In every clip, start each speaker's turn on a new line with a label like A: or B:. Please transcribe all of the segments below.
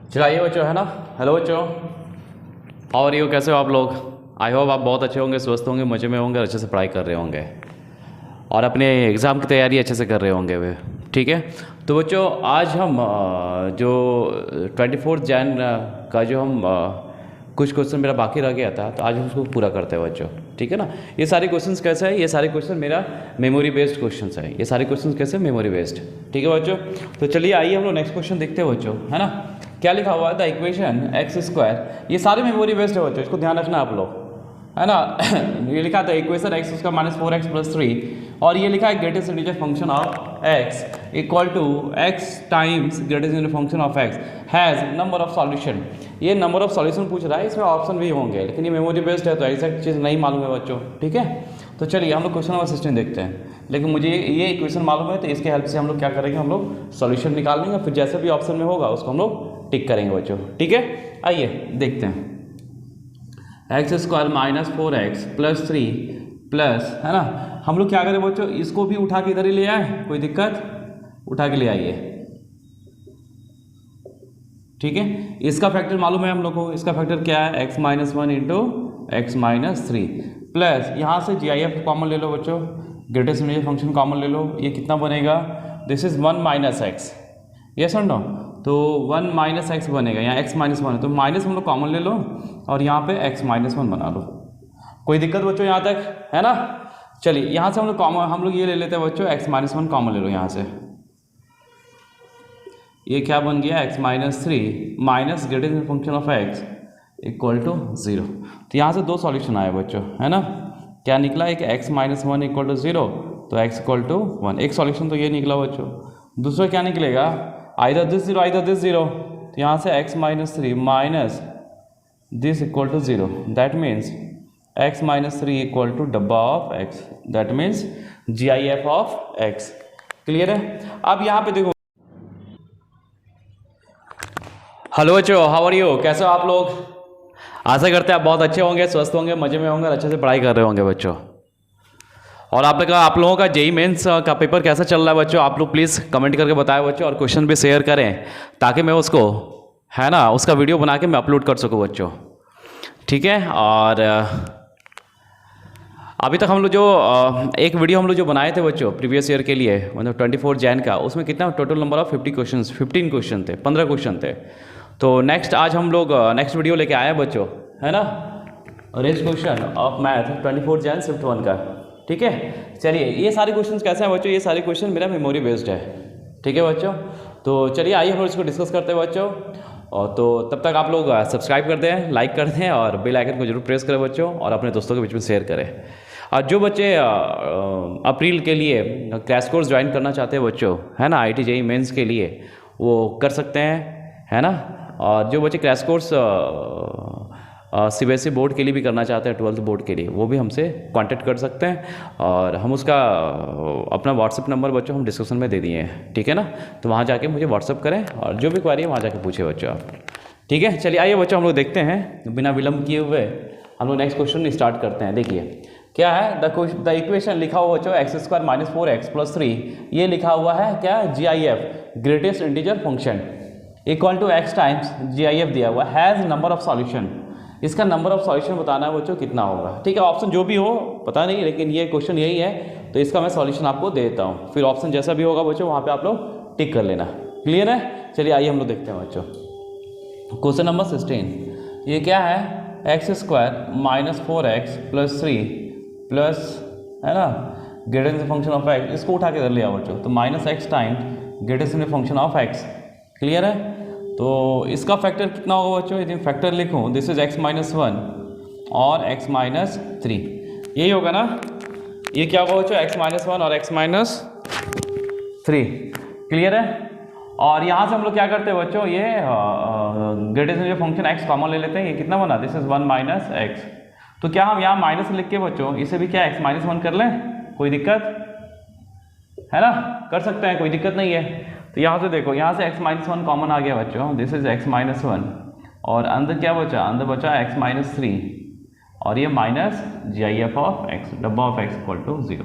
A: चलाइए बच्चों, है ना। हेलो बच्चों, हाउ आर यू, कैसे हो आप लोग। आई होप आप बहुत अच्छे होंगे, स्वस्थ होंगे, मज़े में होंगे, अच्छे से पढ़ाई कर रहे होंगे और अपने एग्ज़ाम की तैयारी अच्छे से कर रहे होंगे वे। ठीक है, तो बच्चों आज हम जो 24 जैन का जो हम कुछ क्वेश्चन मेरा बाकी रह गया था, तो आज हम उसको पूरा करते हैं बच्चों। ठीक है ना। ये सारे क्वेश्चंस कैसे है, ये सारे क्वेश्चन मेरा मेमोरी बेस्ड क्वेश्चंस है। ये सारे क्वेश्चंस कैसे, मेमोरी बेस्ड। ठीक है बच्चों, तो चलिए आइए हम लोग नेक्स्ट क्वेश्चन देखते हैं बच्चों, है ना। क्या लिखा हुआ है, द इक्वेशन एक्स स्क्वायर, ये सारे मेमोरी बेस्ड है बच्चों, इसको ध्यान रखना आप लोग, है ना। ये लिखा था equation X square minus 4x plus 3, और ये लिखा है greatest integer function of X equal to X times greatest integer function of X has number of solution. ये नंबर ऑफ सॉल्यूशन पूछ रहा है, इसमें ऑप्शन भी होंगे, लेकिन ये मेमोरी बेस्ड है तो एग्जैक्ट चीज़ नहीं मालूम है बच्चों। ठीक है, तो चलिए हम लोग क्वेश्चन नंबर 16 देखते हैं। लेकिन मुझे ये इक्वेशन मालूम है, तो इसके हेल्प से हम लोग क्या करेंगे, हम लोग सॉल्यूशन निकाल लेंगे, फिर जैसे भी ऑप्शन में होगा उसको हम लोग टिक करेंगे बच्चों। ठीक है, आइए देखते हैं। X square minus 4x plus 3 plus, है ना, हम लोग क्या करें बच्चों, इसको भी उठा के इधर ही ले आए, कोई दिक्कत, उठा के ले आइए। ठीक है, इसका फैक्टर मालूम है हम लोग को, इसका फैक्टर क्या है, x minus 1 into x minus 3 plus यहाँ से GIF कॉमन ले लो बच्चों, ग्रेटेस्ट इंटीजर फंक्शन कॉमन ले लो, ये कितना बनेगा, this is 1 minus x, yes और नो, तो 1 माइनस एक्स बनेगा, यहाँ x माइनस 1 है तो माइनस हम लोग कॉमन ले लो और यहाँ पे x माइनस 1 बना लो। कोई दिक्कत बच्चों यहाँ तक, है ना। चलिए यहाँ से हम लोग कॉमन, हम लोग ये ले लेते हैं बच्चों, x माइनस 1 कॉमन ले लो यहाँ से, ये क्या बन गया, x minus 3 minus greatest function of x equal to 0। तो यहाँ से दो सॉल्यूशन आए बच्चों, है ना। क्या निकला, एक x माइनस 1 इक्वल टू 0, तो x इक्वल टू 1, एक सॉल्यूशन तो ये निकला बच्चों। दूसरा क्या निकलेगा, आइदर दिस 0 आइदर दिस 0, तो यहाँ से x minus 3 minus this equal to 0, that means x minus 3 equal to डब्बा of x, that means GIF of x। Clear है। अब यहाँ पे देखो, हेलो बच्चों, हाउ आर यू, कैसे हो आप लोग। आशा करते हैं आप बहुत अच्छे होंगे, स्वस्थ होंगे, मजे में होंगे और अच्छे से पढ़ाई कर रहे होंगे बच्चों। और आप लोगों का जेईई मेंस का पेपर कैसा चल रहा है बच्चों, आप लोग प्लीज़ कमेंट करके बताएं बच्चों, और क्वेश्चन भी शेयर करें ताकि मैं उसको, है ना, उसका वीडियो बना के मैं अपलोड कर सकूं बच्चों। ठीक है, और अभी तक हम लोग जो एक वीडियो हम लोग जो बनाए थे बच्चों प्रीवियस ईयर के लिए, मतलब 24 जैन का, उसमें कितना टोटल नंबर ऑफ 15 क्वेश्चन थे, 15 क्वेश्चन थे। तो नेक्स्ट आज हम लोग नेक्स्ट वीडियो लेके आए हैं बच्चों, है ना, rest question of math 24 Jain shift 1 का। ठीक है, चलिए ये सारे क्वेश्चंस कैसे हैं बच्चों, ये सारे क्वेश्चन मेरा मेमोरी बेस्ड है। ठीक है बच्चों, तो चलिए आइए हम लोग इसको डिस्कस करते हैं बच्चों। और तो तब तक आप लोग सब्सक्राइब कर दें, लाइक कर दें और बेल आइकन को जरूर प्रेस करें बच्चों, और अपने दोस्तों के बीच में शेयर करें। और जो बच्चे अप्रैल के लिए क्रैश कोर्स ज्वाइन करना चाहते हैं बच्चों, है ना, IIT JEE मेंस के लिए, वो कर सकते हैं, है ना। और जो बच्चे क्रैश कोर्स CBSE बोर्ड के लिए भी करना चाहते हैं, 12th बोर्ड के लिए, वो भी हमसे कांटेक्ट कर सकते हैं, और हम उसका अपना व्हाट्सएप नंबर बच्चों हम डिस्क्रिप्शन में दे दिए हैं। ठीक है ना, तो वहाँ जाके मुझे व्हाट्सएप करें और जो भी क्वेरी है वहाँ जाके पूछे बच्चों आप। ठीक है, चलिए आइए बच्चों हम लोग देखते हैं, बिना विलम्ब किए हुए हम लोग नेक्स्ट क्वेश्चन स्टार्ट करते हैं। देखिए क्या है, द इक्वेशन लिखा हुआ बच्चों x square minus 4x plus 3, ये लिखा हुआ है क्या, GIF greatest integer function equal to x times GIF दिया हुआ, हैज़ नंबर ऑफ सॉल्यूशन, इसका नंबर ऑफ सॉल्यूशन बताना है बच्चों कितना होगा। ठीक है, ऑप्शन जो भी हो पता नहीं, लेकिन ये क्वेश्चन यही है, तो इसका मैं सॉल्यूशन आपको दे देता हूँ, फिर ऑप्शन जैसा भी होगा बच्चों वहाँ पे आप लोग टिक कर लेना। क्लियर है, चलिए आइए हम लोग देखते हैं बच्चों क्वेश्चन नंबर 16। ये क्या है, x square minus 4x plus 3 plus, है ना, ग्रेटेस्ट फंक्शन ऑफ x, इसको उठा के इधर ले आओ बच्चों, तो minus x time greatest function of x। Clear है, तो इसका फैक्टर कितना होगा बच्चों, यदि फैक्टर लिखूं, दिस इज x माइनस 1 और x माइनस 3, यही होगा ना। ये क्या होगा बच्चों, x माइनस 1 और x माइनस 3। क्लियर है, और यहाँ से हम लोग क्या करते हैं बच्चों, ये ग्रेटेस्ट फंक्शन x कॉमन ले लेते हैं, ये कितना बना, दिस इज 1 माइनस एक्स, तो क्या हम यहाँ माइनस लिख के बच्चों इसे भी क्या x माइनस 1 कर लें, कोई दिक्कत है ना, कर सकते हैं, कोई दिक्कत नहीं है। तो यहाँ से देखो, यहाँ से x माइनस 1 कॉमन आ गया बच्चों, दिस इज x माइनस 1, और अंदर क्या बचा, अंदर बचा x माइनस 3, और ये माइनस GIF ऑफ x, डब्बा ऑफ x इक्वल टू 0।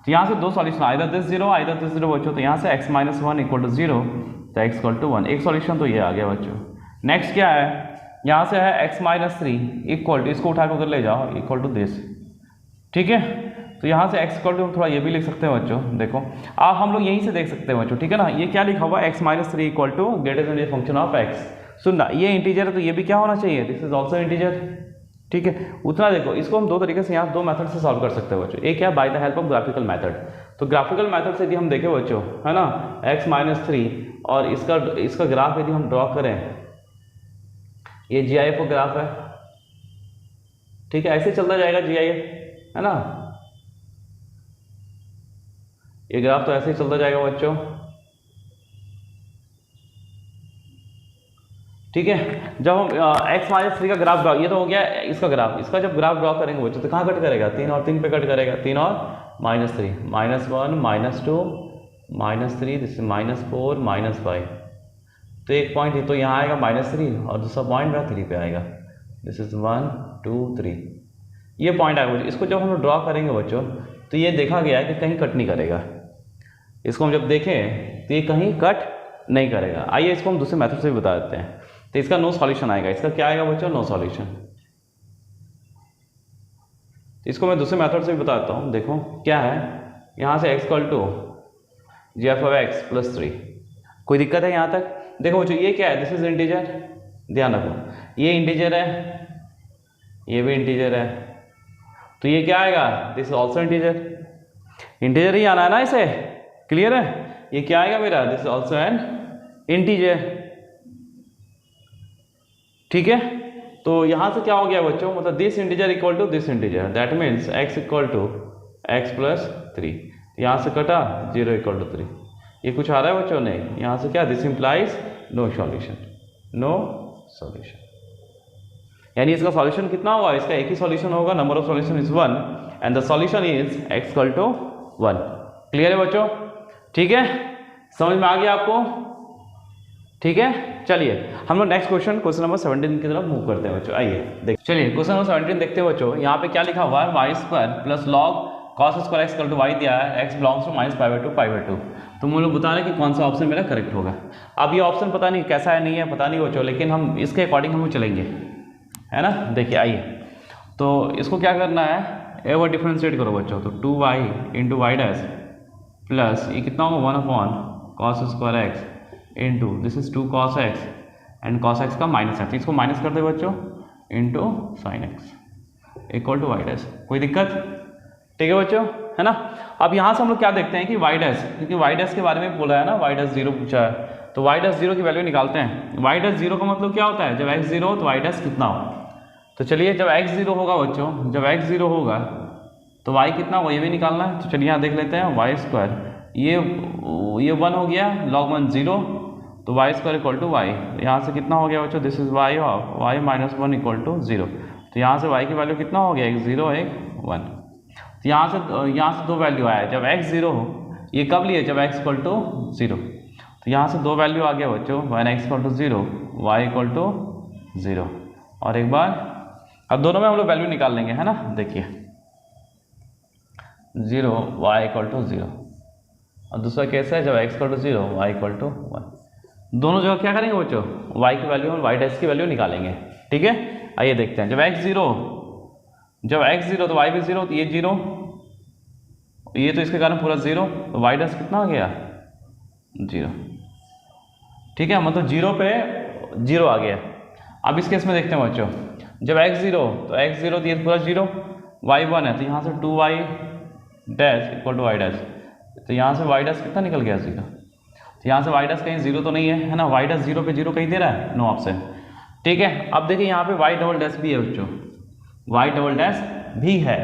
A: तो यहाँ से दो solution, either this 0 either this 0 बच्चों, तो यहाँ से x माइनस 1 इक्वल टू 0, तो x इक्वल टू 1, एक सॉल्यूशन तो ये आ गया बच्चों। नेक्स्ट क्या है, यहाँ से है x माइनस 3 इक्वल टू, इसको उठा के उधर ले जाओ, इक्वल टू दिस, ठीक है। तो यहाँ से x इक्वल टू थोड़ा ये भी लिख सकते हैं बच्चों, देखो आप हम लोग यहीं से देख सकते हैं बच्चों, ठीक है ना। ये क्या लिखा हुआ है, x minus 3 equal to greater than function of x। सुनना, ये इंटीजर है तो ये भी क्या होना चाहिए, दिस इज ऑल्सो इंटीजर, ठीक है। उतना देखो, इसको हम दो तरीके से यहाँ दो मेथड से सॉल्व कर सकते हैं बच्चों। एक क्या, by the help of graphical method. तो ग्राफिकल मेथड से यदि हम देखें बच्चों, है ना, x माइनस 3 और इसका ग्राफ यदि हम ड्रॉ करें, ये GIF का ग्राफ है, ठीक है, ऐसे चलता जाएगा GIF, है ना, ये ग्राफ तो ऐसे ही चलता जाएगा बच्चों, ठीक है। जब हम x माइनस 3 का ग्राफ ड्रॉ, ये तो हो गया इसका ग्राफ, इसका जब ग्राफ ड्रॉ करेंगे बच्चों तो कहाँ कट करेगा, 3 और 3 पे कट करेगा, 3 और -3, -1 -2 -3, दिस -4 -5, तो एक पॉइंट तो यहाँ आएगा -3 और दूसरा पॉइंट मेरा 3 पे आएगा, दिस इज 1 2 3, ये पॉइंट आएगा बच्चों। इसको जब हम ड्रॉ करेंगे बच्चों तो ये देखा गया है कि कहीं कट नहीं करेगा, इसको हम जब देखें तो ये कहीं कट नहीं करेगा। आइए इसको हम दूसरे मेथड से भी बता देते हैं। तो इसका नो सॉल्यूशन आएगा, इसका क्या आएगा बच्चों, नो सॉल्यूशन। इसको मैं दूसरे मेथड से भी बता देता हूँ, देखो क्या है, यहाँ से x इक्वल टू GF(x) + 3, कोई दिक्कत है यहाँ तक? देखो बच्चों ये क्या है, दिस इज इंटीजर, ध्यान रखो ये इंटीजर है, ये भी इंटीजर है, तो ये क्या आएगा, this is also integer, integer ही आना है ना इसे, क्लियर है। ये क्या आएगा मेरा, this is also an integer, ठीक है। तो यहाँ से क्या हो गया बच्चों, मतलब this integer equal to this integer, that means x equal to x + 3, यहाँ से कटा 0 इक्वल टू 3, ये कुछ आ रहा है बच्चों, नहीं, यहाँ से क्या, this implies no solution, no solution, यानी इसका सॉल्यूशन कितना होगा, इसका एक ही सॉल्यूशन होगा, number of solution is 1 and the solution is x equal to 1। Clear है बच्चों, ठीक है, समझ में आ गया आपको, ठीक है। चलिए हम लोग नेक्स्ट क्वेश्चन नंबर 17 की तरफ मूव करते हैं बच्चों, आइए देख, चलिए क्वेश्चन नंबर 17 देखते हैं बच्चों। यहाँ पे क्या लिखा हुआ है, y² + log cos² x = y दिया है, x बिलोंग्स टू -π/2 π/2। तो मुझे बता रहे कि कौन सा ऑप्शन मेरा करेक्ट होगा। अब ये ऑप्शन पता नहीं कैसा है, नहीं है, पता नहीं बच्चों, लेकिन हम इसके अकॉर्डिंग हम चलेंगे, है ना। देखिए आइए, तो इसको क्या करना है, ए वो डिफ्रेंशिएट करो बच्चों, तो 2y × y' प्लस ये कितना होगा, 1/cos² x into this is 2 cos x and cos x का -x, इसको माइनस कर दे बच्चों, into sin x equal to y', कोई दिक्कत, ठीक है बच्चों, है ना। अब यहाँ से हम लोग क्या देखते हैं कि y', क्योंकि y' के बारे में बोला है ना, y'0 पूछा है, तो y'0 की वैल्यू निकालते हैं। y'0 का मतलब क्या होता है, जब x 0 हो तो y' कितना हो, तो चलिए जब x 0 होगा बच्चों, जब x 0 होगा तो y कितना होगा, ये भी निकालना है। तो चलिए यहाँ देख लेते हैं, y², ये 1 हो गया, log 1 0, तो y² इक्वल टू y, यहाँ से कितना हो गया बच्चों, this is y of y - 1 equal to 0, तो यहाँ से y की वैल्यू कितना हो गया, एक 0 एक 1, तो यहाँ से दो वैल्यू आया, जब x 0 हो, ये कब लिए, जब x इक्वल टू 0, तो यहाँ से दो वैल्यू आ गया बच्चों, when x equal to 0 y equal to 0, और एक बार अब दोनों में हम लोग वैल्यू निकाल लेंगे, है ना। देखिए 0 y इक्वल टू 0, और दूसरा केस है जब x equal to 0 y equal to 1, दोनों जगह क्या करेंगे बच्चों, y की वैल्यू और y' की वैल्यू निकालेंगे, ठीक है। आइए देखते हैं, जब x 0 तो y भी 0, तो ये 0, ये तो इसके कारण पूरा 0, तो y' कितना आ गया, 0, ठीक है, मतलब 0 पे 0 आ गया। अब इस केस में देखते हैं बच्चों, जब x 0 तो x 0 तो ये पूरा 0, y 1 है, तो यहाँ से 2y' इक्वल टू y', तो यहाँ से y' कितना निकल गया, 0, तो यहाँ से y' कहीं 0 तो नहीं है ना, y' 0 पे 0 कहीं दे रहा है, नो ऑप्शन, ठीक है। अब देखिए यहाँ पे y" भी है बच्चों, y" भी है,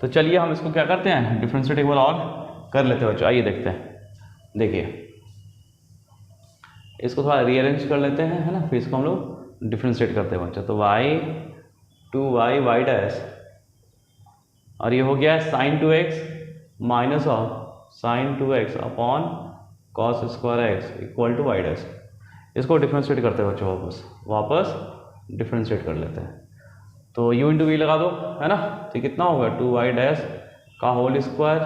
A: तो चलिए हम इसको क्या करते हैं, डिफरेंशिएट एक बार और कर लेते हैं बच्चों। आइए देखते हैं, देखिए इसको थोड़ा रीअरेंज कर लेते हैं, है ना, फिर इसको हम लोग डिफरेंशिएट करते हैं बच्चों। तो y 2y' और ये हो गया sin 2x minus of sin 2x upon cos² x equal to y', इसको डिफरेंशिएट करते हैं बच्चों, वापस डिफरेंशिएट कर लेते हैं। तो u × v लगा दो, है ना, तो कितना होगा 2y' का होल स्क्वायर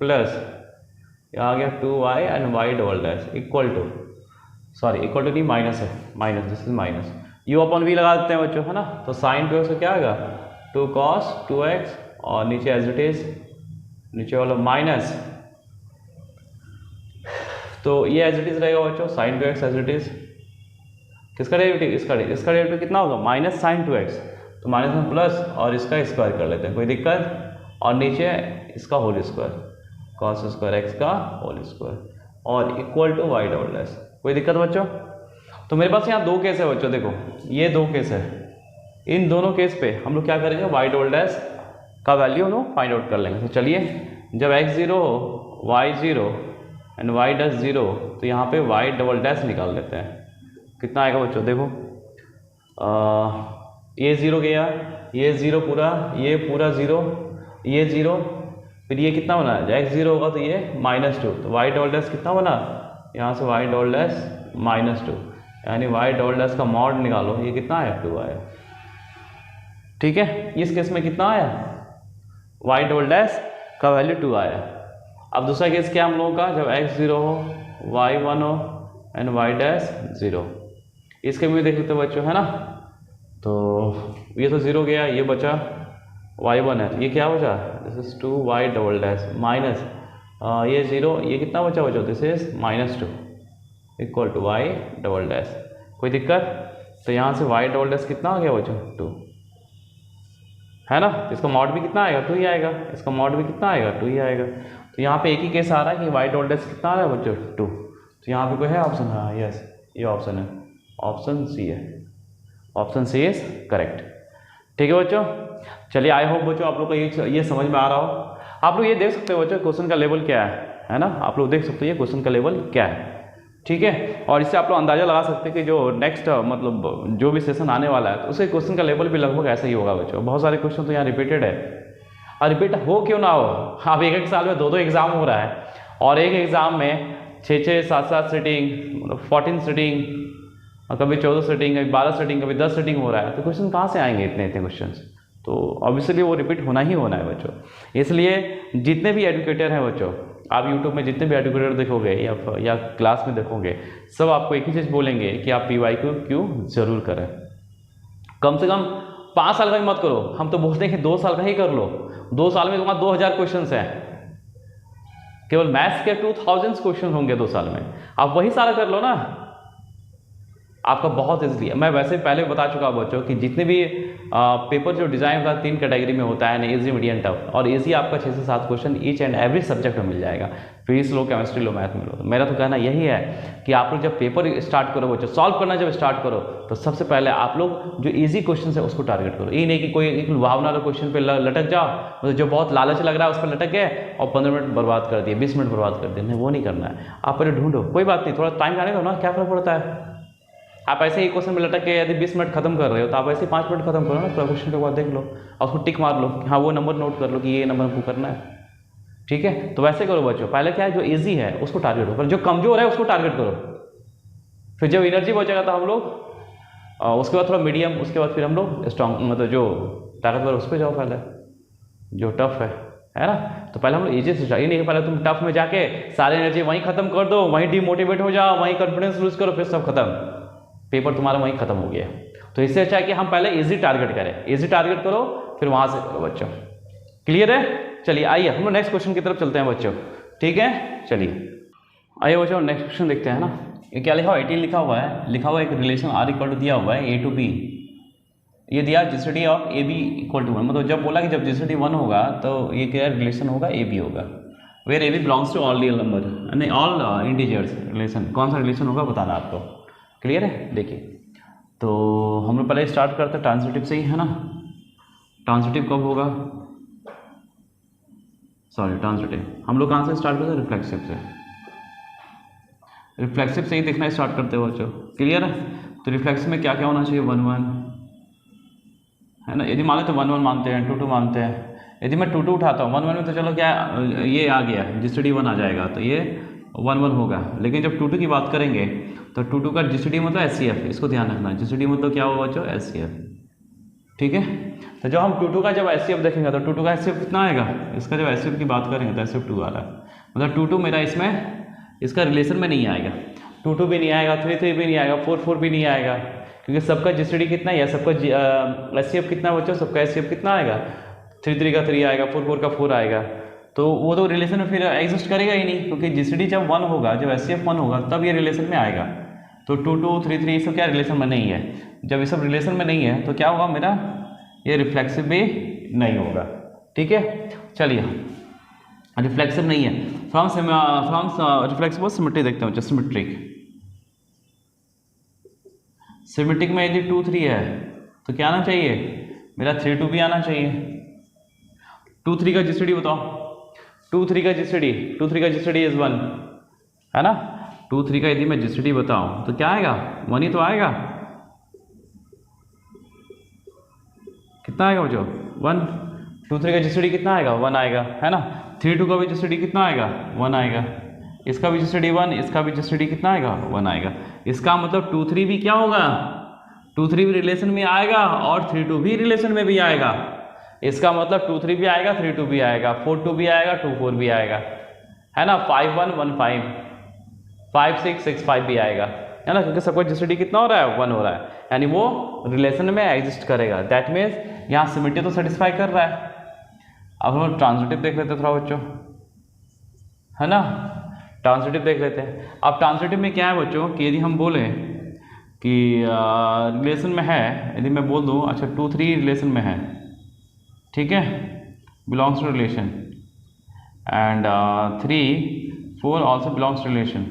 A: प्लस ये आ गया 2y and y" equal to, sorry equal to नहीं, माइनस है, minus, this is minus u upon v लगा देते हैं बच्चों, है ना। तो साइन 2x का क्या आएगा 2 cos 2x और नीचे एज इट इज नीचे वाला माइनस, तो ये एज इट इज रहेगा बच्चों sine 2x as it is. किसका डेरिवेटिव, इसका डेरिवेटिव कितना होगा माइनस साइन 2x, तो माइनस में प्लस और इसका स्क्वायर कर लेते हैं, कोई दिक्कत, और नीचे इसका whole square cos square x का होल स्क्वायर और equal to y double dash, कोई दिक्कत बच्चों। तो मेरे पास यहाँ 2 केस है बच्चों, देखो ये 2 केस है, इन दोनों केस पे हम लोग क्या करेंगे y डबल डैश का वैल्यू हम लोग फाइंड आउट कर लेंगे। तो चलिए जब x 0 हो y 0 एंड y डैश 0, तो यहाँ पे y डबल डैश निकाल लेते हैं, कितना आएगा बच्चों, देखो ये 0 गया, ये 0 पूरा, ये पूरा 0, ये 0, फिर ये कितना बना x 0 होगा तो ये -2, तो y डबल डैश कितना बना, यहाँ से y डबल डैश -2, यानी y डबल डैश का मॉड निकालो, ये कितना आया 2 आया, ठीक है। इस केस में कितना आया y डबल डैश का वैल्यू 2 आया। अब दूसरा केस क्या हम लोगों का, जब x 0 हो y 1 हो एंड y डैश 0, इसके भी देख लेते बच्चों, है ना। तो ये तो 0 गया, ये बचा y1 है, तो ये क्या बचा, this is 2y double dash minus ये 0, ये कितना बचा बच्चों, this is -2 equal to y double dash, कोई दिक्कत। तो यहाँ से y डबल डैश कितना आ गया बच्चों 2, है ना। इसका मॉड भी कितना आएगा 2 ही आएगा, इसका मॉड भी कितना आएगा 2 ही आएगा। तो यहाँ पे एक ही केस आ रहा है कि y डबल डैश कितना आ रहा है बच्चों 2, तो यहाँ पे कोई है ऑप्शन, हाँ यस ये ऑप्शन है, ऑप्शन सी है, ऑप्शन सी इज करेक्ट, ठीक है बच्चों। चलिए आई होप बच्चों आप लोग को ये समझ में आ रहा हो। आप लोग ये देख सकते हो बच्चों क्वेश्चन का लेवल क्या है ना, आप लोग देख सकते हो ये क्वेश्चन का लेवल क्या है, ठीक है। और इससे आप लोग अंदाजा लगा सकते हैं कि जो नेक्स्ट मतलब जो भी सेशन आने वाला है तो उसके क्वेश्चन का लेवल भी लगभग ऐसा ही होगा बच्चों। बहुत सारे क्वेश्चन तो यहाँ रिपीटेड है, और रिपीट हो क्यों ना हो, अब एक साल में 2 एग्जाम हो रहा है, और एक एग्जाम में 6 7 सीटिंग, मतलब 14 सीटिंग, और कभी 14 सीटिंग, कभी 12 सीटिंग, कभी 10 सीटिंग हो रहा है, तो क्वेश्चन कहाँ से आएंगे इतने क्वेश्चन। तो ऑब्वियसली वो रिपीट होना ही होना है बच्चों। इसलिए जितने भी एजुकेटर हैं बच्चों, आप यूट्यूब में जितने भी एजुकेटर देखोगे या क्लास में देखोगे, सब आपको एक ही चीज़ बोलेंगे कि आप PYQ जरूर करें। कम से कम 5 साल का भी मत करो, हम तो बोलते हैं कि 2 साल का ही कर लो। 2 साल में तुम्हारा 2000 क्वेश्चन हैं, केवल मैथ्स के 2000 क्वेश्चन होंगे 2 साल में, आप वही सारा कर लो ना, आपका बहुत ईजी है। मैं वैसे पहले बता चुका बच्चों कि जितने भी पेपर जो डिज़ाइन होता है 3 कैटेगरी में होता है ना, इजी मीडियम टफ, और इजी आपका 6 से 7 question each and every subject में मिल जाएगा, फिजिक्स लो, केमिस्ट्री लो, मैथ में लो। तो मेरा तो कहना यही है कि आप लोग जब पेपर स्टार्ट करो बच्चों, सॉल्व करना जब स्टार्ट करो, तो सबसे पहले आप लोग जो ईजी क्वेश्चन है उसको टारगेट करो। ये नहीं कि कोई एक लुभावना वाला क्वेश्चन पे लटक जाओ, मतलब जो बहुत लालच लग रहा है उस पर लटक गए और 15 मिनट बर्बाद कर दिए, 20 मिनट बर्बाद कर दिए, नहीं वो नहीं करना है। आप पहले ढूंढो, कोई बात नहीं, थोड़ा टाइम जाने दो ना, क्या फर्क पड़ता है। आप ऐसे ही क्वेश्चन में लटक के यदि 20 मिनट खत्म कर रहे हो, तो आप ऐसे 5 मिनट खत्म करो ना, क्वेश्चन के बाद देख लो और उसको टिक मार लो कि हाँ वो नंबर नोट कर लो कि ये नंबर हमको करना है, ठीक है। तो वैसे करो बच्चों, पहले क्या है जो इजी है उसको टारगेट करो, जो कमजोर है उसको टारगेट करो, फिर जब एनर्जी बचेगा तो हम लोग उसके बाद थोड़ा मीडियम, उसके बाद फिर हम लोग स्ट्रॉन्ग, मतलब जो ताकतवर उस पर जाओ, पहले जो टफ है ना। तो पहले हम लोग इजी से चाहिए, नहीं पहले तुम टफ में जाके सारी एनर्जी वहीं खत्म कर दो, वहीं डिमोटिवेट हो जाओ, वहीं कॉन्फिडेंस लूज करो, फिर सब खत्म, पेपर तुम्हारा वहीं खत्म हो गया। तो इससे अच्छा है कि हम पहले इजी टारगेट करें, इजी टारगेट करो फिर वहां से करो बच्चों, क्लियर है। चलिए आइए हम लोग नेक्स्ट क्वेश्चन की तरफ चलते हैं बच्चों, ठीक है। चलिए आइए बच्चों नेक्स्ट क्वेश्चन देखते हैं ना। ये क्या लिखा हुआ है, 18 लिखा हुआ है एक रिलेशन R इक्वल टू दिया हुआ है A to B, ये दिया GCD of AB equal to 1, मतलब जब बोला कि जब GCD 1 होगा तो ये क्या रिलेशन होगा, AB होगा, where AB belongs to all real number, नहीं ऑल इंटीजर्स रिलेशन, कौन सा रिलेशन होगा बताना आपको, क्लियर है। देखिए तो हम लोग पहले स्टार्ट करते हैं ट्रांजिटिव से ही, है ना। ट्रांजिटिव कब होगा, सॉरी ट्रांजिटिव हम लोग कहाँ से स्टार्ट करते हैं, रिफ्लेक्सिव से, रिफ्लेक्सिव से ही देखना स्टार्ट करते हो बच्चों, क्लियर है। तो रिफ्लेक्सिव में क्या क्या होना चाहिए, 1 1 है ना, यदि मान लो तो 1 1 मानते हैं, 2 2 मानते हैं। यदि मैं 2 2 उठाता हूँ 1 1 में तो चलो क्या ये आ गया GCD 1 आ जाएगा, तो ये 1 1 होगा। लेकिन जब 2 2 की बात करेंगे तो 2 2 का GCD मतलब SCF, इसको ध्यान रखना, GCD मतलब क्या होगा बच्चों, SCF, ठीक है। तो जब हम 2 2 का जब SCF देखेंगे तो 2 2 का SCF कितना आएगा, इसका जब SCF की बात करेंगे तो SCF 2 आ रहा है, मतलब 2 2 मेरा इसमें इसका रिलेशन में नहीं आएगा। 2 भी नहीं आएगा, 3 भी नहीं आएगा, 4 भी नहीं आएगा, क्योंकि सबका जीसीडी कितना है, सबका एचसीएफ कितना बच्चों, सबका एचसीएफ कितना आएगा, 3 का 3 आएगा, 4 का 4 आएगा। तो वो तो रिलेशन में फिर एग्जिस्ट करेगा ही नहीं, क्योंकि जीसीडी जब 1 होगा, जब एचसीएफ 1 होगा तब ये रिलेशन में आएगा। तो 2 2 3 3 ये सब क्या रिलेशन में नहीं है। जब ये सब रिलेशन में नहीं है तो क्या होगा, मेरा ये रिफ्लेक्सिव भी नहीं होगा। ठीक है, चलिए रिफ्लेक्सिव नहीं है, फ्रॉम रिफ्लेक्सिव और सिमेट्रिक देखते हैं। सिमेट्रिक में यदि 2 3 है तो क्या आना चाहिए, मेरा 3 2 भी आना चाहिए। 2 3 का जीसीडी बताओ, 2 3 का जीसीडी इज 1 है ना। 2 3 का यदि मैं जीसीडी बताऊं तो क्या आएगा, 1 ही तो आएगा। कितना आएगा बच्चों, 1। 2 3 का जीसीडी कितना आएगा, 1 आएगा, है ना। 3 2 का भी जीसीडी कितना आएगा, 1 आएगा। इसका भी जीसीडी 1, इसका भी जीसीडी कितना आएगा, 1 आएगा। इसका मतलब 2 3 भी क्या होगा, 2 3 भी रिलेशन में आएगा और 3 2 भी रिलेशन में भी आएगा। इसका मतलब 2 3 भी आएगा, 3 2 भी आएगा, 4 2 भी आएगा, 2 4 भी आएगा, है ना। 5 1 1 5, 5 6 6 5 भी आएगा, है ना, क्योंकि सबका जीसीडी कितना हो रहा है, 1 हो रहा है, यानी वो रिलेशन में एग्जिस्ट करेगा। दैट मीन्स यहाँ सिमेट्री तो सेटिस्फाई कर रहा है। अब हम ट्रांजिटिव देख लेते हैं थोड़ा बच्चों, है ना। ट्रांजिटिव देख लेते हैं। अब ट्रांजिटिव में क्या है बच्चों कि यदि हम बोले कि रिलेशन में है, यदि मैं बोल दूँ अच्छा 2 3 रिलेशन में है, ठीक है, belongs to relation, and 3 4 also belongs to relation,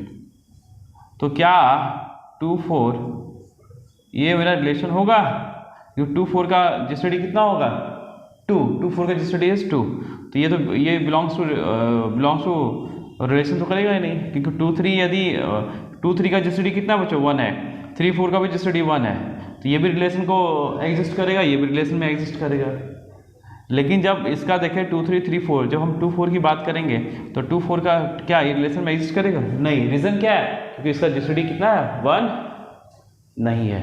A: तो क्या 2 4 ये मेरा रिलेशन होगा। जो 2 4 का जीसीडी कितना होगा, 2 4 का जीसीडी इज 2, तो ये बिलोंग्स टू रिलेशन तो करेगा ही नहीं, क्योंकि 2 3 यदि 2 3 का जीसीडी कितना बच्चों, 1 है, 3 4 का भी जीसीडी 1 है, तो ये भी रिलेशन को एग्जिस्ट करेगा, ये भी रिलेशन में एग्जिस्ट करेगा। लेकिन जब इसका देखें 2 3 3 4, जब हम 2 4 की बात करेंगे तो 2 4 का क्या ये रिलेशन में एग्जिस्ट करेगा, नहीं। रीज़न क्या है, क्योंकि इसका जीसीडी कितना है, 1 नहीं है।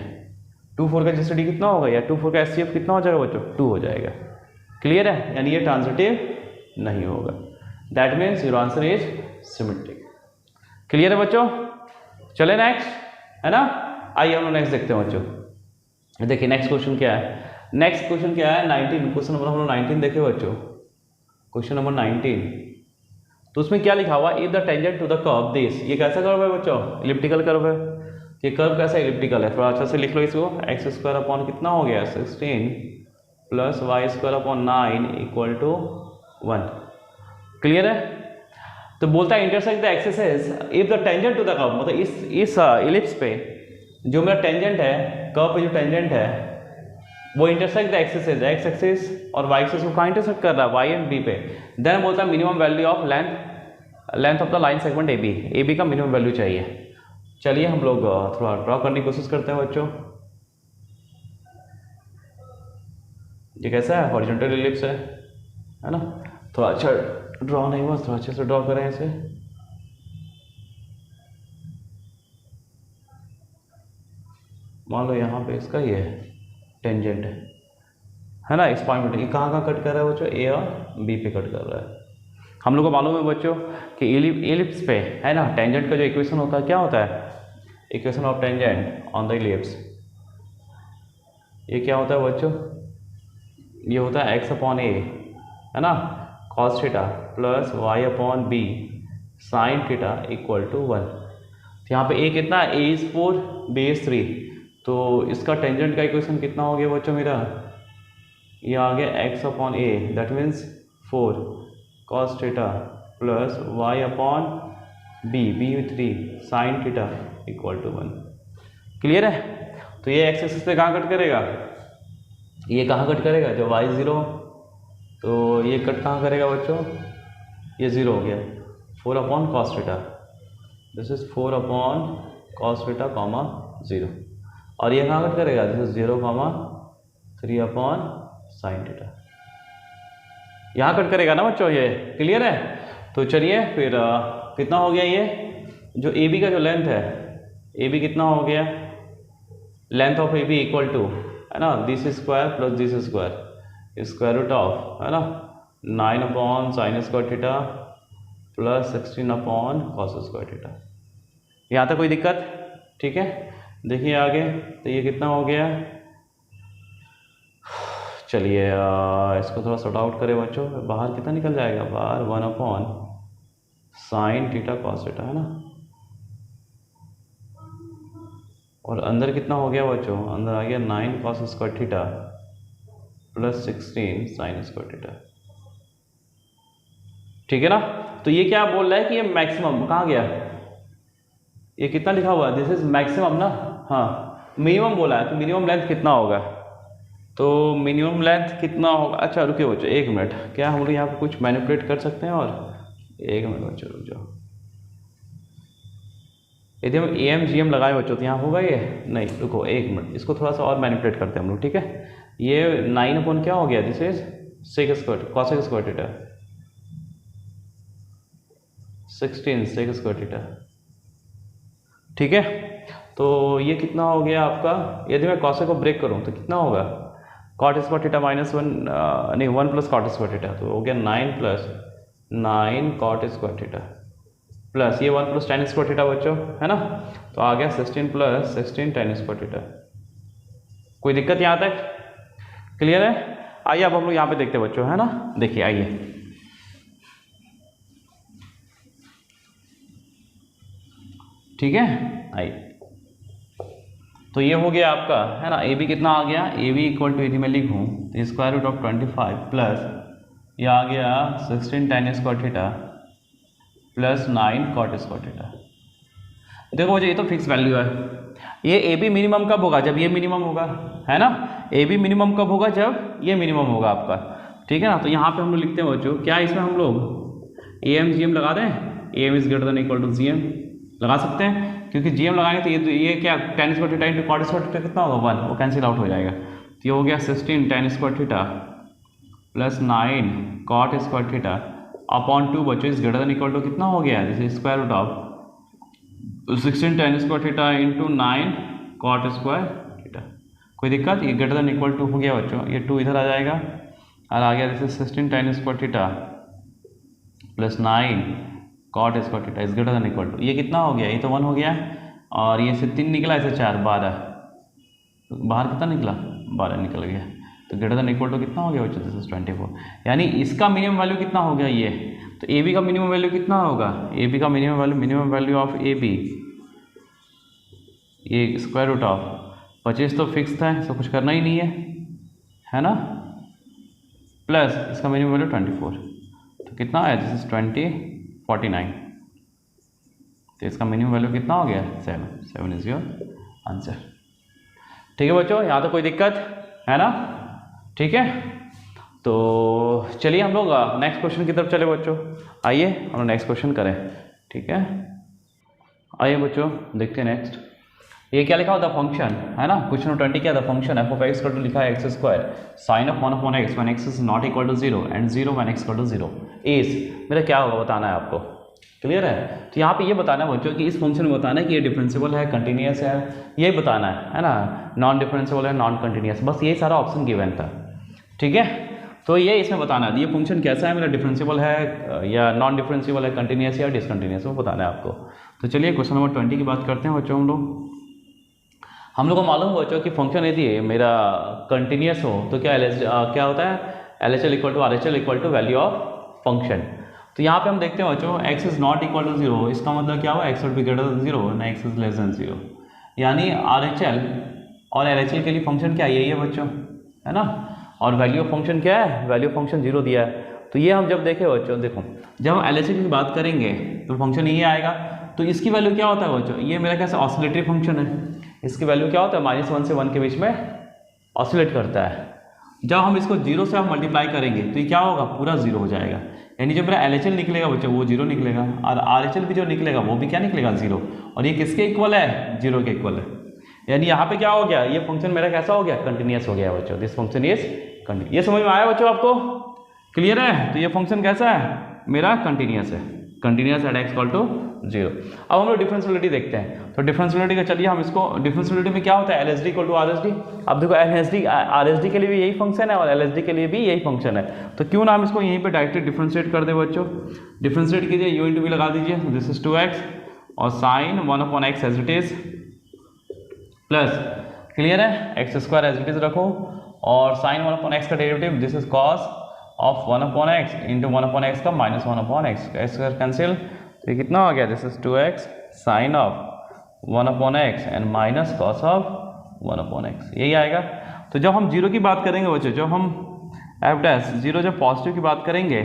A: 2 4 का जीसीडी कितना होगा, या 2 4 का एचसीएफ कितना हो जाएगा बच्चों, 2 हो जाएगा। क्लियर है, यानी ये ट्रांजिटिव नहीं होगा। That means your answer is symmetric. Clear है बच्चों, चले नेक्स्ट, है ना। आइए हम लोग नेक्स्ट देखते हैं बच्चों। देखिए नेक्स्ट क्वेश्चन क्या है, नेक्स्ट क्वेश्चन क्या है, 19, क्वेश्चन नंबर हम लोग 19 देखे बच्चों, क्वेश्चन नंबर 19। तो उसमें क्या लिखा हुआ, if the tangent to the curve this, ये कैसा कर्व है बच्चों, इलिप्टिकल कर्व है। ये कर्व कैसा इलिप्टिकल है, थोड़ा अच्छा से लिख लो इसको। एक्स स्क्वायर अपॉन कितना हो गया, 16 plus Y square upon 9 equal to 1। Clear है। तो बोलता है intersect the axis if the tangent to the curve, मतलब इस इलिप्स पे जो मेरा टेंजेंट है, कर्व पे जो टेंजेंट है वो intersect the axis, X axis और वाई एक्सिस को कहाँ इंटरसेक्ट कर रहा है, वाई एंड बी पे। देन बोलता है minimum value of length of the line segment A B का मिनिमम वैल्यू चाहिए। चलिए हम लोग थोड़ा ड्रॉ करने की कोशिश करते हैं बच्चों। ये कैसा है, हॉरिजॉन्टल इलिप्स है ना। थोड़ा अच्छा ड्रॉ नहीं हुआ, थोड़ा अच्छे से ड्रॉ करें इसे। मान लो यहाँ पे इसका ये टेंजेंट है ना, इस पॉइंट ये कहाँ कट कर रहा है बच्चों, ए और बी पे कट कर रहा है। हम लोग को मालूम है बच्चों कि इलिप्स पे है ना, टेंजेंट का जो इक्वेशन होता है क्या होता है, equation of tangent on the ellipse. ये क्या होता है बच्चों, ये होता है एक्स अपॉन ए, है ना, cos theta plus Y upon B sine theta equal to 1। तो यहाँ पे ए कितना है, ए इज 4 बी इज 3, तो इसका टेंजेंट का इक्वेशन कितना हो गया बच्चों मेरा, ये आ गया X upon A, that means 4 cos theta plus Y upon B 3 sine theta equal to 1। Clear है। तो ये एक्स एक्सिस पे कहाँ कट करेगा, ये कहाँ कट करेगा, जब वाई 0 तो ये कट कहाँ करेगा बच्चों, ये 0 हो गया, 4 upon cos theta, this is 4 upon cos theta comma 0, और ये कहाँ कट करेगा, this is 0 comma 3 upon sine theta, यहाँ कट करेगा ना बच्चों ये। क्लियर है। तो चलिए फिर कितना हो गया, ये जो ए बी का जो लेंथ है, ए बी कितना हो गया, length of A B equal to, है ना, this square plus this square, square root of, है ना, 9 upon sine square theta plus 16 upon cos square theta. यहाँ तक कोई दिक्कत? ठीक है, देखिए आगे। तो ये कितना हो गया? चलिए इसको थोड़ा सॉर्ट आउट करें बच्चों। बाहर कितना निकल जाएगा? बाहर 1/sin थीटा cos थीटा, है ना। और अंदर कितना हो गया बच्चों? अंदर आ गया 9 cos square theta plus 16 sin square theta. ठीक है ना। तो ये क्या बोल रहा है कि ये मैक्सिमम कहाँ गया? ये कितना लिखा हुआ है? दिस इज मैक्सिमम ना। हाँ, मिनिमम बोला है, तो मिनिमम लेंथ कितना होगा? तो मिनिमम लेंथ कितना होगा? अच्छा रुकिए बच्चों, 1 मिनट। क्या हम लोग यहाँ पे कुछ मैनिपुलेट कर सकते हैं? और 1 मिनट बच्चों, रुक जाओ। यदि हम AMGM लगाए बच्चों तो यहाँ होगा ये? नहीं, रुको 1 मिनट, इसको थोड़ा सा और मैनिपुलेट करते हैं हम लोग। ठीक है, ये 9 अपॉन क्या हो गया? This is sec square cosec square theta 16 sec square theta. ठीक है, तो ये कितना हो गया आपका? यदि मैं कॉसेक को ब्रेक करूँ तो कितना होगा? कॉट स्क्वायर थीटा माइनस 1 नहीं 1 प्लस कॉट स्क्वायर थीटा, तो हो गया 9 plus 9 cot square theta plus ये 1 प्लस tan स्क्वायर थीटा बच्चों, है ना। तो आ गया 16 प्लस 16 tan स्क्वायर थीटा। कोई दिक्कत यहाँ तक? क्लियर है? आइए अब हम लोग यहाँ पे देखते हैं बच्चों, है ना। देखिए आइए, ठीक है, आइए। तो ये हो गया आपका, है ना। ए बी कितना आ गया? ए बी इक्वल टू, यदि मैं लिखूँ तो स्क्वायर रूट ऑफ 25 प्लस ये आ गया 16 tan square theta plus 9 cot square theta. देखो मुझे ये तो फिक्स वैल्यू है। ये ए बी मिनिमम कब होगा? जब ये मिनिमम होगा, है ना। ए बी मिनिमम कब होगा? जब ये मिनिमम होगा आपका। ठीक है ना। तो यहाँ पे हम लोग लिखते हैं बच्चों, क्या इसमें हम लोग AMGM लगा दें? AM is greater than equal to GM लगा सकते हैं, क्योंकि GM लगाएंगे तो ये क्या tan square theta into cot square theta कितना होगा? 1, वो कैंसिल आउट हो जाएगा। तो ये हो गया 16 tan square theta plus 9 cot square theta upon 2 बच्चों is greater than equal to कितना हो गया? जैसे square root of 16 tan square theta into 9 cot square theta. कोई दिक्कत? ये ग्रेटर देन इक्वल टू हो गया बच्चों, ये 2 इधर आ जाएगा और आ गया जैसे 16 tan square theta plus 9 cot square theta is greater than equal to, ये कितना हो गया? ये तो 1 हो गया, और ये से 3 निकला, ऐसे 4 12, तो बाहर कितना निकला? 12 निकल गया। तो ग्रेटर देन इक्वल टू कितना हो गया बच्चों? This is 24। यानी इसका मिनिमम वैल्यू कितना हो गया? ये। तो ए बी का मिनिमम वैल्यू कितना होगा? ए बी का minimum value of A B, ये स्क्वायर रूट ऑफ 25 तो फिक्स था, इसको कुछ करना ही नहीं है ना, प्लस इसका मिनिमम वैल्यू 24। तो कितना आया? This is 49। तो इसका मिनिमम वैल्यू कितना हो गया? 7 इज योर आंसर। ठीक है बच्चों, यहाँ तो कोई दिक्कत है ना? ठीक है, तो चलिए हम लोग नेक्स्ट क्वेश्चन की तरफ चले बच्चों। आइए हम लोग नेक्स्ट क्वेश्चन करें। ठीक है, आइए बच्चों देखते हैं नेक्स्ट। ये क्या लिखा होता है? फंक्शन, है ना। क्वेश्चन नंबर 20 क्या था? Function f of x equal to लिखा है x square sine of 1 upon x when x is not equal to 0 and 0 when x equal to 0 is, मेरा क्या होगा बताना है आपको। क्लियर है? तो यहाँ पे ये बताना है बच्चों कि इस फंक्शन में बताना है कि ये डिफरेंशिएबल है, कंटिन्यूस है, ये बताना है ना। नॉन डिफरेंशिएबल है, नॉन कंटिन्यूस, बस ये सारा ऑप्शन गिवन था। ठीक है, तो ये इसमें बताना है ये फंक्शन कैसा है, मेरा डिफरेंशिएबल है या नॉन डिफरेंशिएबल है, कंटिन्यूस या डिसकंटिन्यूस, वो बताना है आपको। तो चलिए क्वेश्चन नंबर 20 की बात करते हैं बच्चों। हम लोग को मालूम हो बच्चों कि फंक्शन यदि मेरा कंटिन्यूस हो तो क्या होता है? LHL equal to RHL equal to value of function. तो यहाँ पे हम देखते हैं बच्चों x is not equal to 0, इसका मतलब क्या हुआ? x would be greater than 0 ना x इज लेस देन 0। यानी RHL और LHL के लिए फंक्शन क्या यही है बच्चों, है ना। और वैल्यू ऑफ फंक्शन क्या है? वैल्यू ऑफ फंक्शन 0 दिया है। तो ये हम जब देखें बच्चों, देखो जब हम LHL की बात करेंगे तो फंक्शन ये आएगा। तो इसकी वैल्यू क्या होता है बच्चों? ये मेरा कैसे ऑसिलेटरी फंक्शन है, इसकी वैल्यू क्या होता है? -1 से 1 के बीच में ऑसिलेट करता है। जब हम इसको 0 से आप मल्टीप्लाई करेंगे तो ये क्या होगा? पूरा 0 हो जाएगा। यानी जो मेरा LHL निकलेगा बच्चों वो 0 निकलेगा, और RHL भी जो निकलेगा वो भी क्या निकलेगा? 0। और ये किसके इक्वल है? 0 के इक्वल है। यानी यहाँ पे क्या हो गया? ये फंक्शन मेरा कैसा हो गया? कंटिन्यूस हो गया बच्चों। This function is continuous. ये समझ में आया बच्चों आपको? क्लियर है? तो ये फंक्शन कैसा है? मेरा कंटिन्यूस है, continuous at x equal to 0। अब हम लोग डिफरेंशियलिटी देखते हैं। तो डिफरेंशियलिटी का चलिए हम इसको, डिफरेंशियलिटी में क्या होता है? LHD equal to RHD। अब देखो RHD के लिए भी यही फंक्शन है और LHD के लिए भी यही फंक्शन है। तो क्यों ना हम इसको यहीं पे डायरेक्टली डिफरेंशिएट कर दें बच्चों। डिफरेंशिएट कीजिए, u इंटू v लगा दीजिए, दिस इज 2x और sine 1/x as it is plus, clear है, x square as it is रखो और साइन 1/x का derivative this is cos of 1/x into 1/x का minus 1/x, x square cancel, तो ये कितना हो गया, this is 2x sine of 1/x and minus cos of 1/x, यही आएगा। तो जब हम जीरो की बात करेंगे बच्चों, जब हम एफ डैश जीरो जब पॉजिटिव की बात करेंगे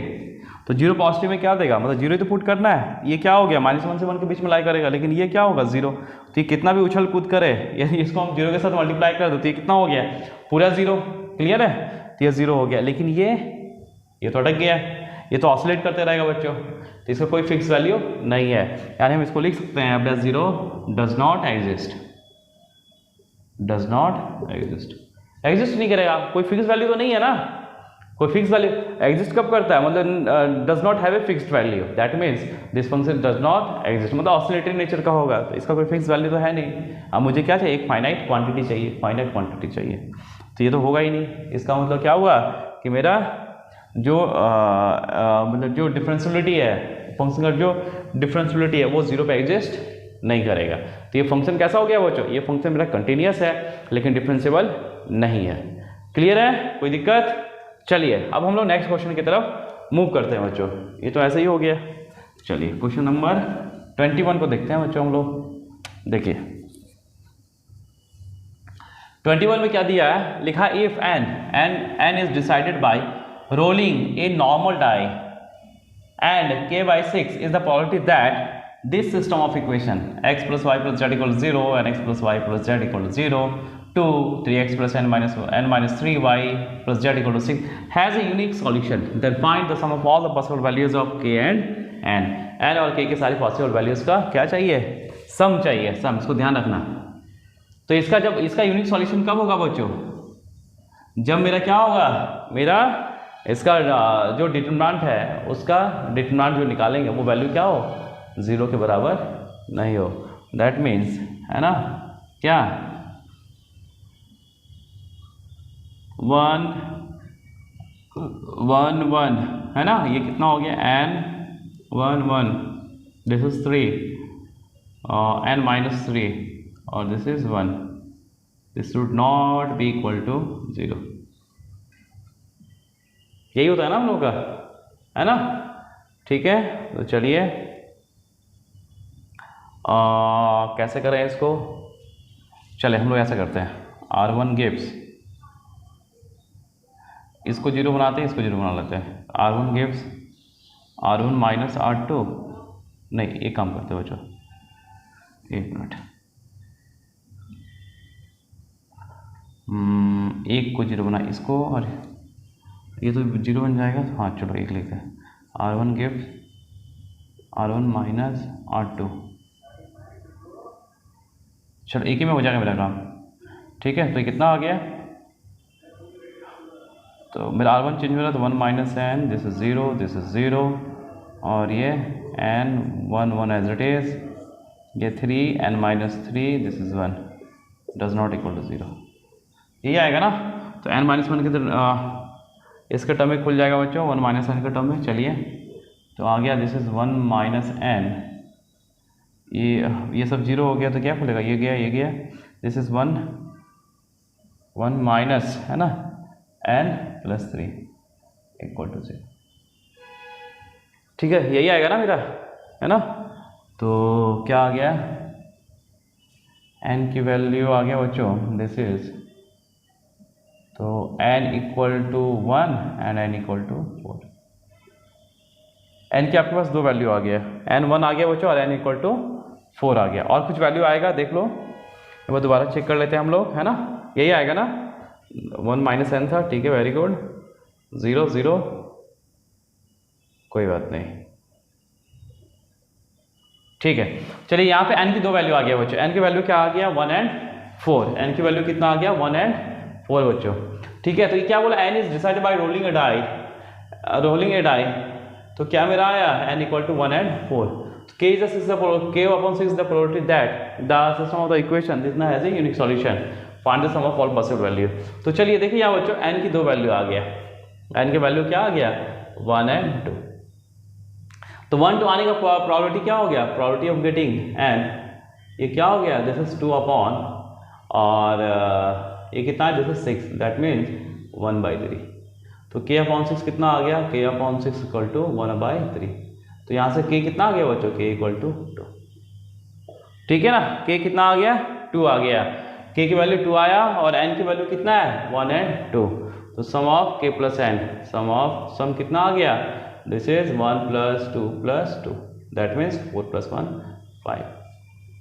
A: तो जीरो पॉजिटिव में क्या देगा, मतलब जीरो ही तो पुट करना है, ये क्या हो गया -1 से 1 के बीच में लाई करेगा, लेकिन ये क्या होगा 0, तो ये कितना भी उछल कूद करे यानी इसको हम जीरो के साथ मल्टीप्लाई कर दो तो ये कितना हो गया, पूरा 0, क्लियर है, तो ये 0 हो गया। लेकिन ये तो अटक गया, ये तो ऑसिलेट करते रहेगा बच्चों, तो इसका कोई फिक्स वैल्यू नहीं है, यानी हम इसको लिख सकते हैं F dash zero does not exist, does not exist, exist नहीं करेगा, कोई फिक्स वैल्यू तो नहीं है ना, कोई फिक्स वैल्यू एग्जिस्ट कब करता है, मतलब does not have a fixed value, that means this function does not exist, मतलब ऑसिलेटरी नेचर का होगा, तो इसका कोई फिक्स वैल्यू तो है नहीं। अब मुझे क्या चाहिए, एक फाइनाइट क्वांटिटी चाहिए, फाइनाइट क्वांटिटी चाहिए, तो ये तो होगा ही नहीं। इसका मतलब क्या हुआ कि मेरा जो मतलब जो डिफरेंशियलिटी है, फंक्शन का जो डिफरेंशियलिटी है वो 0 पे एग्जिस्ट नहीं करेगा। तो ये फंक्शन कैसा हो गया बच्चों, ये फंक्शन मेरा कंटिन्यूस है लेकिन डिफरेंशिएबल नहीं है, क्लियर है, कोई दिक्कत। चलिए अब हम लोग नेक्स्ट क्वेश्चन की तरफ मूव करते हैं बच्चों, ये तो ऐसे ही हो गया। चलिए क्वेश्चन नंबर 21 को देखते हैं बच्चों हम लोग। देखिए 21 में क्या दिया है, लिखा if n is decided by rolling a normal die and k/6 is the probability that this system of equation x plus y plus z equal to 0 and x plus y plus z equal to 0 2 3x plus n minus 3y plus z equal to 6 has a unique solution, then find the sum of all the possible values of k and n और k के सारी possible values का क्या चाहिए, सम चाहिए, सम, इसको ध्यान रखना। तो इसका जब इसका यूनिक सॉल्यूशन कब होगा बच्चों, जब मेरा क्या होगा, मेरा इसका जो डिटरमिनेंट है उसका डिटरमिनेंट जो निकालेंगे वो वैल्यू क्या हो, 0 के बराबर नहीं हो, दैट मीन्स है ना क्या 1 1 1 है ना, ये कितना हो गया n 1 1, this is 3 n minus 3 और this is 1, this should not be equal to 0, यही होता है ना हम लोग का, है ना, ठीक है। तो चलिए कैसे करें इसको, चले हम लोग ऐसा करते हैं, R1 गिव्स, इसको 0 बनाते हैं, इसको 0 बना लेते हैं, R1 gives R1 minus R2, नहीं एक काम करते हैं बच्चों, एक मिनट, एक को 0 बना, इसको और ये तो 0 बन जाएगा, हाँ चलो एक लिखते हैं, R1 gives R1 minus R2, चलो एक ही में हो जाएगा मेरा काम, ठीक है। तो ये कितना आ गया, तो मेरा R1 चेंज हो रहा है तो 1 minus n, this is 0, this is 0 और ये n 1 1 एज इट इज, ये 3 n minus 3, this is 1 does not equal to 0, यही आएगा ना। तो n माइनस 1 के इसके टर्म में खुल जाएगा बच्चों, 1 माइनस n के टर्म में, चलिए तो आ गया दिस इज 1 माइनस n, ये सब 0 हो गया तो क्या खुलेगा, ये गया, दिस इज 1 माइनस है ना n प्लस 3 इक्वल टू 0, ठीक है, यही आएगा ना मेरा, है ना। तो क्या आ गया, n की वैल्यू आ गया बच्चों, दिस इज, तो n equal to 1 and n equal to 4, n की आपके पास दो वैल्यू आ गया, n 1 आ गया बच्चों और n इक्वल टू 4 आ गया, और कुछ वैल्यू आएगा देख लो, एक बार दोबारा चेक कर लेते हैं हम लोग, है ना, यही आएगा ना, 1 माइनस n था, ठीक है, वेरी गुड, 0 0, कोई बात नहीं, ठीक है। चलिए यहाँ पे n की दो वैल्यू आ गया बच्चों, n की वैल्यू क्या आ गया, 1 एंड 4, n की वैल्यू कितना आ गया, 1 एंड 4 बच्चों, ठीक है। तो ये क्या बोला, n is decided by rolling a die, तो क्या मेरा आया n equal to 1 and 4, k is the probability that the system of the equation this has a unique solution, find the sum of all possible value। तो चलिए देखिए यहाँ बच्चों n की दो वैल्यू आ गया, n की वैल्यू क्या आ गया, 1 एंड 2, तो 1 टू आने का प्रोबेबिलिटी क्या हो गया, प्रोबेबिलिटी ऑफ गेटिंग n, ये क्या हो गया, दिस इज 2 अपॉन, और ये कितना है, दिस इज 6, दैट मीन्स 1/3। तो k अपॉन 6 कितना आ गया, k अपॉन 6 इक्वल टू 1/3। तो यहाँ से k कितना आ गया बच्चों, k इक्वल टू 2, ठीक है ना, k कितना आ गया, 2 आ गया, k की वैल्यू 2 आया, और n की वैल्यू कितना है, 1 and 2। तो सम ऑफ k प्लस n, सम कितना आ गया, दिस इज 1 + 2 + 2, दैट मीन्स 4 + 1 5।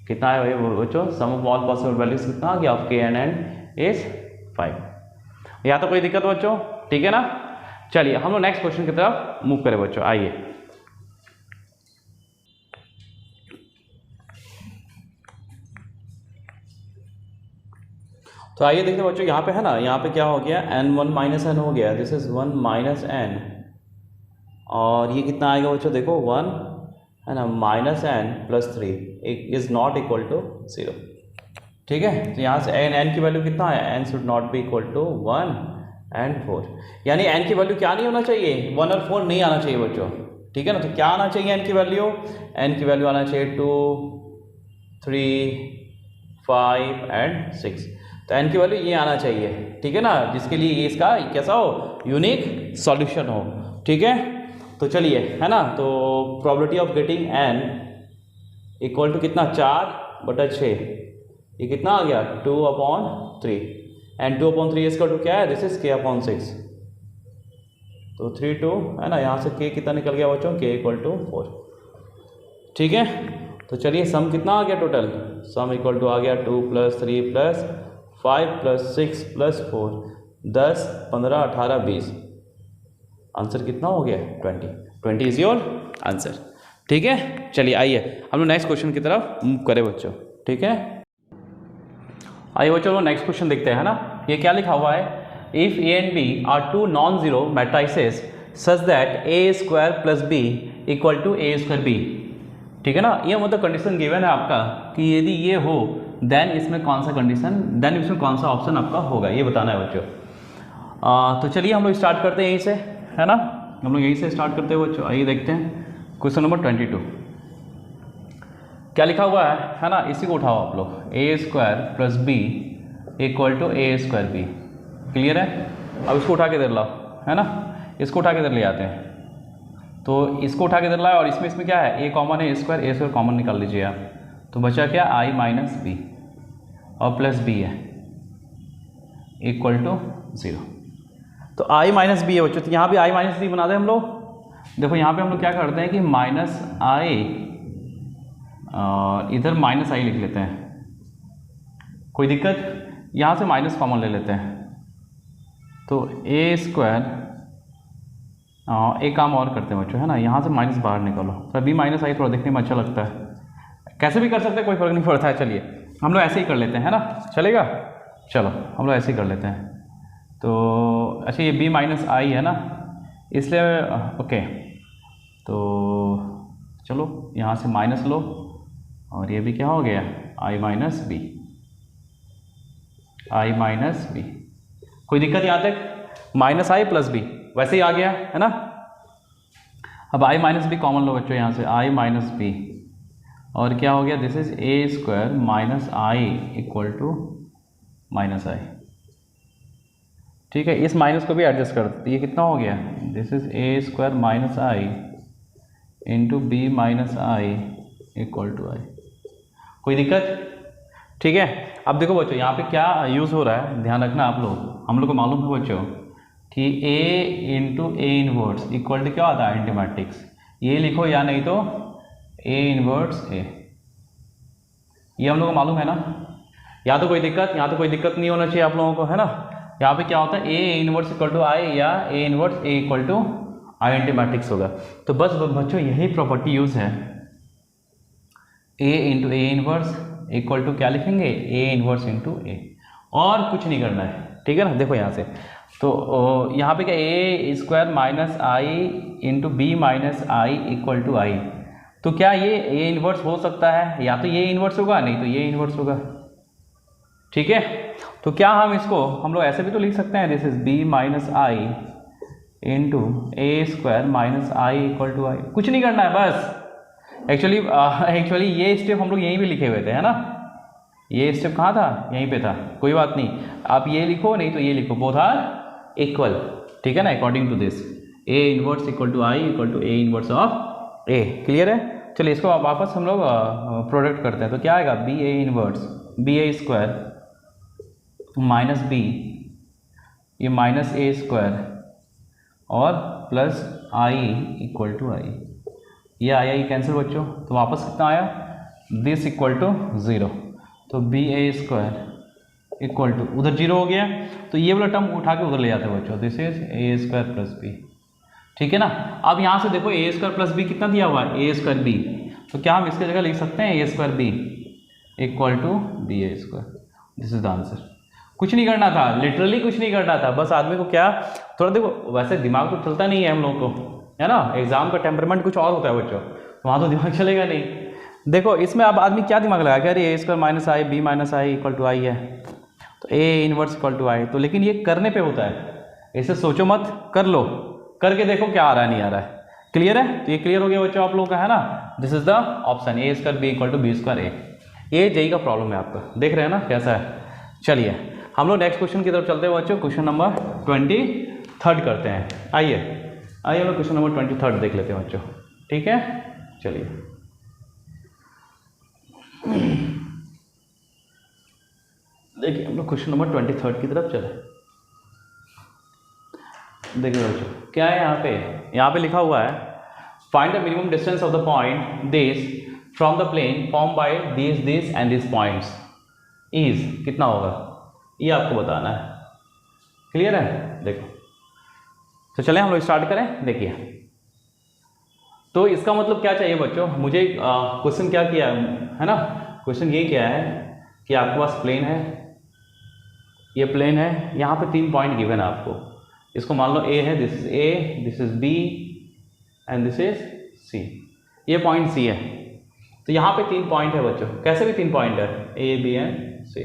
A: कितना है भाई बच्चों, सम ऑफ ऑल पॉसिबल वैल्यूज कितना आ गया, of k and n is 5। या तो कोई दिक्कत बच्चों, ठीक है ना। चलिए हम लोग नेक्स्ट क्वेश्चन की तरफ मूव करें बच्चों, आइए। तो आइए देखते हैं बच्चों, यहाँ पे है ना, यहाँ पे क्या हो गया, n1 - n हो गया, दिस इज 1 - n, और ये कितना आएगा बच्चों, देखो 1 है ना, -n + 3 is not equal to 0, ठीक है। तो यहाँ से n की वैल्यू कितना है, n should not be equal to 1 and 4, यानी n की वैल्यू क्या नहीं होना चाहिए, 1 और 4 नहीं आना चाहिए बच्चों, ठीक है ना। तो क्या आना चाहिए n की वैल्यू, n की वैल्यू आना चाहिए 2, 3, 5 and 6। तो n की वैल्यू ये आना चाहिए, ठीक है ना, जिसके लिए ये इसका कैसा हो, यूनिक सॉल्यूशन हो, ठीक है। तो चलिए है ना, तो probability of getting n equal to कितना, 4/6, ये कितना आ गया, 2/3, एंड 2/3 इसका टू क्या है, दिस इज k अपॉन 6। तो 3 2 है ना, यहाँ से k कितना निकल गया बच्चों, k इक्वल टू 4, ठीक है। तो चलिए सम कितना आ गया टोटल, सम इक्वल टू आ गया 2 + 3 + 5 + 6 + 4, 10 15 18 20, आंसर कितना हो गया, 20 इज योर आंसर, ठीक है। चलिए आइए हम लोग नेक्स्ट क्वेश्चन की तरफ मूव करें बच्चों, ठीक है। आइए बच्चों लोग नेक्स्ट क्वेश्चन देखते हैं ना, ये क्या लिखा हुआ है, if a and b are two non-zero matrices such that a² + b equal to a² b, ठीक है ना। ये मतलब कंडीशन गिवन है आपका कि यदि ये हो देन इसमें कौन सा कंडीशन, देन इसमें कौन सा ऑप्शन आपका होगा, ये बताना है बच्चों। तो चलिए हम लोग स्टार्ट करते हैं यहीं से, है ना, हम लोग यहीं से स्टार्ट करते हैं बच्चों। आइए देखते हैं क्वेश्चन नंबर 22 क्या लिखा हुआ है ना, इसी को उठाओ आप लोग, a² + b equal to a² b, clear है। अब इसको उठा के इधर लाओ, है ना, इसको उठा के इधर ले आते हैं। तो इसको उठा के इधर लाओ, और इसमें क्या है, a कॉमन है, a² कॉमन निकाल लीजिए आप, तो बचा क्या, i - b और प्लस b है इक्वल टू 0। तो i - b है बच्चों, तो यहाँ भी i - b बना दें हम लोग। देखो यहाँ पे हम लोग क्या करते हैं कि -i और इधर -i लिख लेते हैं, कोई दिक्कत, यहाँ से माइनस कॉमन ले लेते हैं। तो a², एक काम और करते हैं बच्चों, है ना, यहाँ से माइनस बाहर निकालो, तो b - i थोड़ा देखने में अच्छा लगता है, कैसे भी कर सकते हैं, कोई फर्क नहीं पड़ता है। चलिए हम लोग ऐसे ही कर लेते हैं, है ना, चलेगा, चलो हम लोग ऐसे ही कर लेते हैं। तो अच्छा ये b - i है ना, इसलिए ओके, तो चलो यहाँ से माइनस लो, और ये भी क्या हो गया, i - b, कोई दिक्कत यहाँ तक, -i + b वैसे ही आ गया, है ना। अब i - b कॉमन लो बच्चों यहाँ से, i - b, और क्या हो गया, this is a² - i equal to -i, ठीक है। इस माइनस को भी एडजस्ट कर देते, ये कितना हो गया, this is a² - i into b - i equal to i, कोई दिक्कत, ठीक है। अब देखो बच्चों यहाँ पे क्या यूज़ हो रहा है, ध्यान रखना आप लोग, हम लोग को मालूम है बच्चों कि a into a inverse equal to क्या होता है, एंटी मैट्रिक्स, ये लिखो या नहीं तो a इनवर्स a, ये हम लोग को मालूम है ना। यहाँ तो कोई दिक्कत नहीं होना चाहिए आप लोगों को, है ना। यहाँ पे क्या होता है, a inverse equal to i या a inverse a equal to i anti matrix होगा। तो बस बच्चों यही प्रॉपर्टी यूज़ है, a into a inverse equal to क्या लिखेंगे, a इनवर्स इंटू a, और कुछ नहीं करना है, ठीक है ना। देखो यहाँ से, तो यहाँ पे क्या, a² - i into b - i equal to i, तो क्या ये a इनवर्स हो सकता है, या तो ये इनवर्स होगा, नहीं तो ये इनवर्स होगा, ठीक है। तो क्या हम इसको, हम लोग ऐसे भी तो लिख सकते हैं, this is b - i into A square minus I equal to I. कुछ नहीं करना है बस। एक्चुअली ये स्टेप हम लोग यहीं पे लिखे हुए थे, है ना। ये स्टेप कहाँ था, यहीं पे था। कोई बात नहीं, आप ये लिखो नहीं तो ये लिखो, बोथ आर इक्वल, ठीक है ना, according to this A inverse equal to I equal to A inverse of A. Clear है। चलिए इसको वापस हम लोग प्रोडक्ट करते हैं। तो क्या आएगा, B A inverse B A square minus B, ये माइनस ए स्क्वायर और plus I equal to I. ये आया, ये कैंसिल बच्चों, तो वापस कितना आया, दिस इक्वल टू 0। तो B A square equal to, उधर 0 हो गया तो ये वाला टर्म उठा के उधर ले जाते हैं बच्चों, this is A square plus B, ठीक है ना। अब यहाँ से देखो ए स्क्वायर प्लस बी कितना दिया हुआ है, ए स्क्वायर बी, तो क्या हम इसकी जगह लिख सकते हैं A square B equal to B A square. This is the answer. कुछ नहीं करना था, लिटरली कुछ नहीं करना था, बस आदमी को क्या थोड़ा देखो, वैसे दिमाग तो चलता नहीं है हम लोग को, है ना। एग्जाम का टेम्परामेंट कुछ और होता है बच्चों, वहाँ तो दिमाग चलेगा नहीं। देखो इसमें अब आदमी क्या दिमाग लगा कि अरे A square minus I B minus I equal to I है, तो A inverse equal to I. तो लेकिन ये करने पे होता है, ऐसे सोचो मत, कर लो, करके देखो क्या आ रहा है नहीं आ रहा है। क्लियर है। तो ये क्लियर हो गया बच्चों आप लोगों का, है ना। This is the option A square B equal to B square A. ये जेई का प्रॉब्लम है आपका, देख रहे हैं ना कैसा है। चलिए हम लोग नेक्स्ट क्वेश्चन की तरफ चलते हैं बच्चों। क्वेश्चन नंबर 23 करते हैं। आइए हम लोग क्वेश्चन नंबर 23 देख लेते हैं बच्चों, ठीक है। चलिए देखिए हम लोग क्वेश्चन नंबर 23 की तरफ चले। देखिए बच्चों क्या है यहाँ पे लिखा हुआ है, find the minimum distance of the point this from the plane form by this and this points is, कितना होगा ये आपको बताना है। क्लियर है। देखो तो चलें हम लोग स्टार्ट करें। देखिए तो इसका मतलब क्या चाहिए बच्चों, मुझे क्वेश्चन क्या किया है ना, क्वेश्चन ये क्या है कि आपके पास प्लेन है, ये प्लेन है, यहाँ पे 3 पॉइंट गिवन है आपको। इसको मान लो ए है, this is A, this is B and this is C. ये पॉइंट सी है, तो यहाँ पे 3 पॉइंट है बच्चों। कैसे भी 3 पॉइंट है, ए बी एंड सी।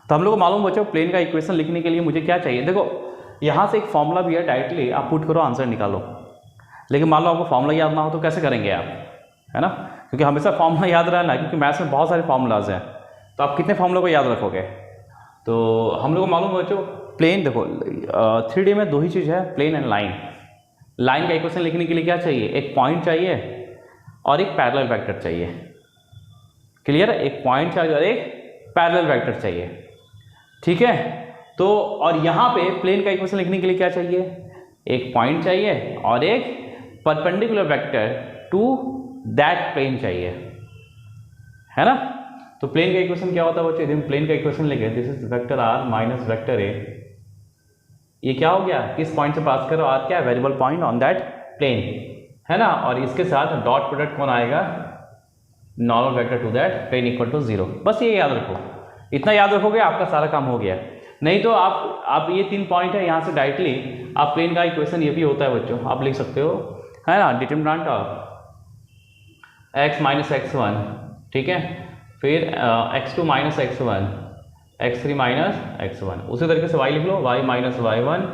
A: तो हम लोग को मालूम बच्चों प्लेन का इक्वेशन लिखने के लिए मुझे क्या चाहिए। देखो यहाँ से एक फॉर्मूला भी है, डायरेक्टली आप पुट करो आंसर निकालो। लेकिन मान लो आपको फॉर्मूला याद ना हो तो कैसे करेंगे आप, है ना, क्योंकि हमेशा फॉर्मूला याद रहना, क्योंकि मैथ्स में बहुत सारे फॉर्मूलाज हैं, तो आप कितने फॉर्मूला को याद रखोगे। तो हम लोग को मालूम बच्चों प्लेन, देखो 3D में 2 ही चीज़ है, प्लेन एंड लाइन। लाइन का इक्वेशन लिखने के लिए क्या चाहिए, एक पॉइंट चाहिए और एक पैरेलल वेक्टर चाहिए। क्लियर है। एक पॉइंट चाहिए और एक पैरेलल वेक्टर चाहिए, ठीक है। तो और यहाँ पे प्लेन का इक्वेशन लिखने के लिए क्या चाहिए, एक पॉइंट चाहिए और एक perpendicular vector to that plane चाहिए, है ना। तो प्लेन का इक्वेशन क्या होता है बच्चों, यदि हम प्लेन का इक्वेशन लेंगे, this is vector R minus vector A, ये क्या हो गया, किस पॉइंट से पास करो, आर क्या है, variable point on that plane, है ना। और इसके साथ डॉट प्रोडक्ट कौन आएगा, normal vector to that plane equal to 0। बस ये याद रखो, इतना याद रखोगे आपका सारा काम हो गया। नहीं तो आप ये 3 पॉइंट है, यहाँ से डायरेक्टली आप प्लेन का इक्वेशन ये भी होता है बच्चों, आप लिख सकते हो, है ना, determinant of x minus x1, ठीक है, फिर x2 minus x1, x3 minus x1, उसी तरीके से y लिख लो, y minus y1,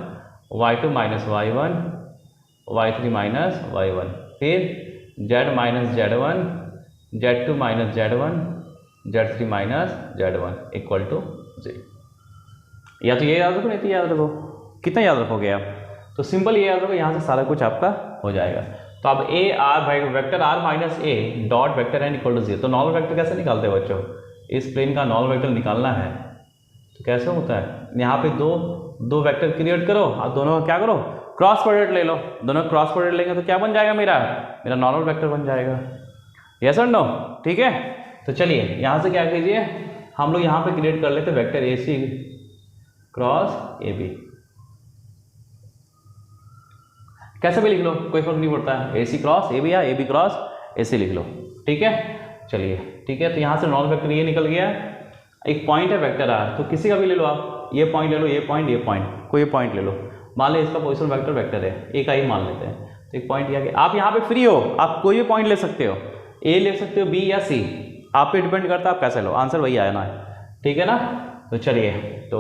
A: y2 minus y1, y3 minus y1, फिर z minus z1, z2 minus z1, z3 minus z1 equal to 0। या तो ये याद रखो, नहीं तो याद रखो, कितना याद रखोगे आप, तो सिंपल ये याद रखो, यहाँ से सारा कुछ आपका हो जाएगा। तो अब A R vector R minus A dot vector N equal to 0। तो नॉर्मल वेक्टर कैसे निकालते हैं बच्चों, इस प्लेन का नॉर्मल वेक्टर निकालना है, तो कैसे होता है, यहाँ पे दो वेक्टर क्रिएट करो और दोनों का क्या करो, क्रॉस प्रोडक्ट ले लो। दोनों क्रॉस प्रोडक्ट लेंगे तो क्या बन जाएगा, मेरा नॉर्मल वेक्टर बन जाएगा। यस और नो, ठीक है। तो चलिए यहाँ से क्या कीजिए, हम लोग यहाँ पे क्रिएट कर लेते vector A C cross A B, कैसे भी लिख लो कोई फर्क नहीं पड़ता है, ए सी क्रॉस ए बी या ए बी क्रॉस ए सी लिख लो, ठीक है। चलिए ठीक है, तो यहाँ से नॉर्मल वेक्टर ये निकल गया, एक पॉइंट है वेक्टर आर, तो किसी का भी ले लो आप, ये पॉइंट ले लो, ये पॉइंट, कोई पॉइंट ले लो, मान लो इसका पोजिशन वेक्टर वेक्टर है, एक ही मान लेते हैं, तो एक पॉइंट ये, आप यहाँ पे फ्री हो, आप कोई भी पॉइंट ले सकते हो, ए ले सकते हो, बी या सी, आप पे डिपेंड करता है आप कैसे लो, आंसर वही आया ना, ठीक है ना। तो चलिए तो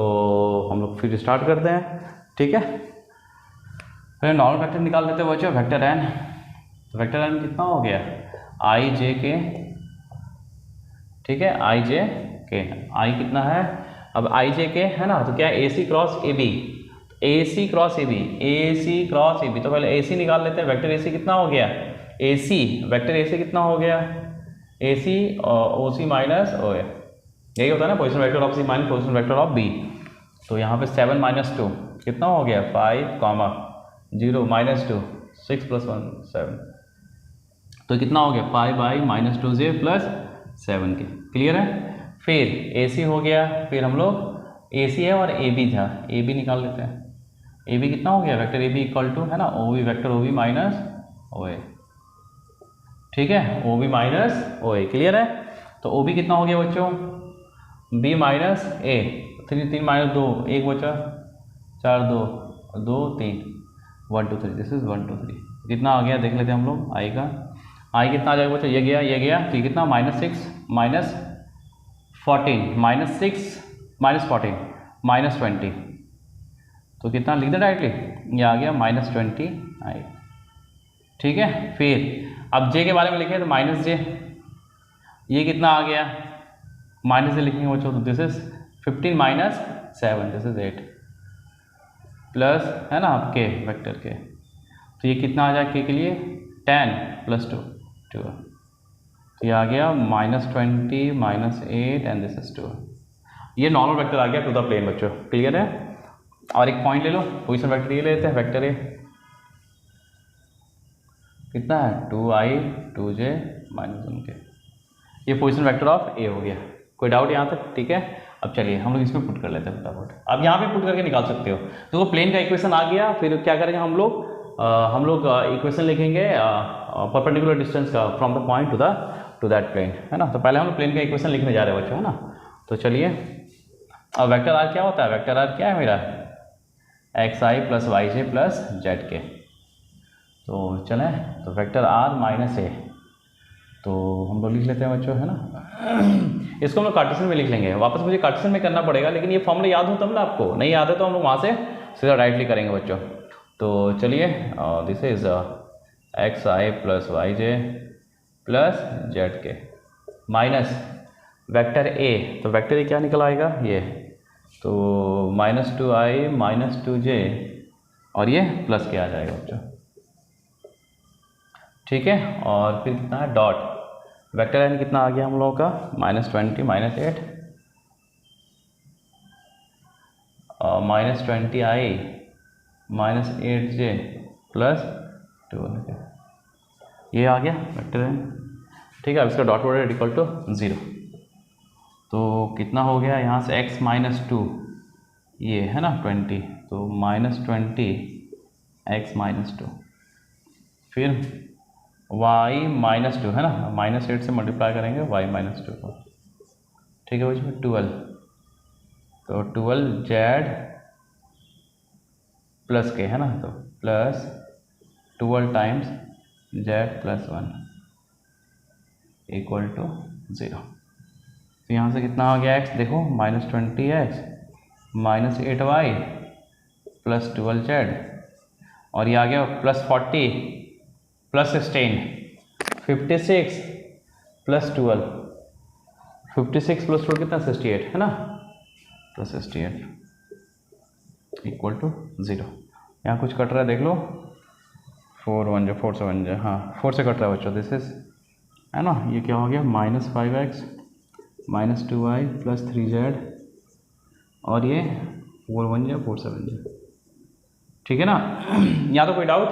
A: हम लोग फिर स्टार्ट करते हैं, ठीक है। फिर नॉर्मल वेक्टर निकाल लेते हैं बच्चों, वेक्टर एन। तो वेक्टर एन कितना हो गया, आई जे के, ठीक है, आई जे के, आई कितना है, अब आई जे के है ना, तो क्या A C cross A B, A C cross A B, A C cross A B, तो पहले ए सी निकाल लेते हैं, वेक्टर ए सी कितना हो गया, ए सी वेक्टर ए सी कितना हो गया, ए सी ओ सी माइनस ओ ए, यही होता है ना, position vector of C minus position vector of B. तो यहाँ पे 7 - 2 कितना हो गया, 5, 0 -2 6 + 1 7, तो कितना हो गया 5/-2j + 7 के, क्लियर है। फिर ए सी हो गया, फिर हम लोग ए सी है और ए बी था, ए बी निकाल लेते हैं, ए बी कितना हो गया, vector A B equal to है ना O B, vector O B minus O A, ठीक है, O B minus O A, clear है। तो ओ बी कितना हो गया बच्चों, बी माइनस ए, 3 - 2 1 बचा, 4 2 2 3 1 2 3, दिस इज 1 2 3, कितना आ गया देख लेते हैं हम लोग, आई का, आई कितना आ जाएगा बच्चों, ये गया, तो कितना -6 -14 -6 -14 -20, तो कितना लिख दे डायरेक्टली, ये आ गया -20 आई, ठीक है। फिर अब जे के बारे में लिखे तो -j, ये कितना आ गया, -j लिखेंगे बच्चों, तो this is 15 - 7, this is 8 plus है ना आपके वेक्टर के, तो ये कितना आ जाए के लिए 10 + 2 12, तो ये आ गया -20 -8 एंड दिस इज 2, ये नॉर्मल वेक्टर आ गया टू द प्लेन बच्चों, क्लियर है। और एक पॉइंट ले लो, पोजीशन वेक्टर ये लेते हैं, वेक्टर ए कितना है 2i 2j -1 के, ये पोजीशन वेक्टर ऑफ ए हो गया, कोई डाउट यहाँ तक, ठीक है। अब चलिए हम लोग इसमें पुट कर लेते हैं फटाफट, अब यहाँ पे पुट करके निकाल सकते हो, तो वो प्लेन का इक्वेशन आ गया। फिर क्या करेंगे हम लोग इक्वेशन लिखेंगे परपेंडिकुलर डिस्टेंस का from the point to that plane, है ना। तो पहले हम लोग प्लेन का इक्वेशन लिखने जा रहे हैं बच्चों, है ना। तो चलिए, अब वेक्टर आर क्या होता है, वेक्टर आर क्या है मेरा, xi + yj + zk, तो चलें, तो वेक्टर आर -a, तो हम लोग लिख लेते हैं बच्चों, है ना। इसको हम लोग कार्टेशियन में लिख लेंगे, वापस मुझे कार्टेशियन में करना पड़ेगा, लेकिन ये फॉर्मूला याद हो तब ना, आपको नहीं याद है तो हम लोग वहाँ से सीधा डायरेक्टली करेंगे बच्चों। तो चलिए, this is xi + yj + zk minus vector ए, तो वेक्टर ए क्या निकल आएगा, ये तो -2i -2j, और ये प्लस के आ जाएगा बच्चों, ठीक है। और फिर कितना है डॉट, वेक्टर एन कितना आ गया हम लोगों का, -20 -8 -20i -8j + 2, ये आ गया वेक्टर एन, ठीक है। अब इसका डॉट प्रोडक्ट इक्वल टू 0, तो कितना हो गया यहाँ से x -2, ये है ना 20, तो -20 x -2, फिर y -2 है ना, -8 से मल्टीप्लाई करेंगे y -2 को, ठीक है बच्चों, 12, तो 12z प्लस के, है ना, तो plus 12 times z + 1 equal to 0। तो यहाँ से कितना आ गया x, देखो -20x -8y + 12z, और ये आ गया +40 +16 56 + 12, 56 + 12 कितना 68, है ना, +68 इक्वल टू 0। यहाँ कुछ कट रहा है देख लो, 4 1 4 7 जो, हाँ 4 से कट रहा है बच्चों, दिस इज, है ना, ये क्या हो गया -5x -2y + 3z, और ये 4 1 4 7 जो, ठीक है ना। यहाँ तो कोई डाउट,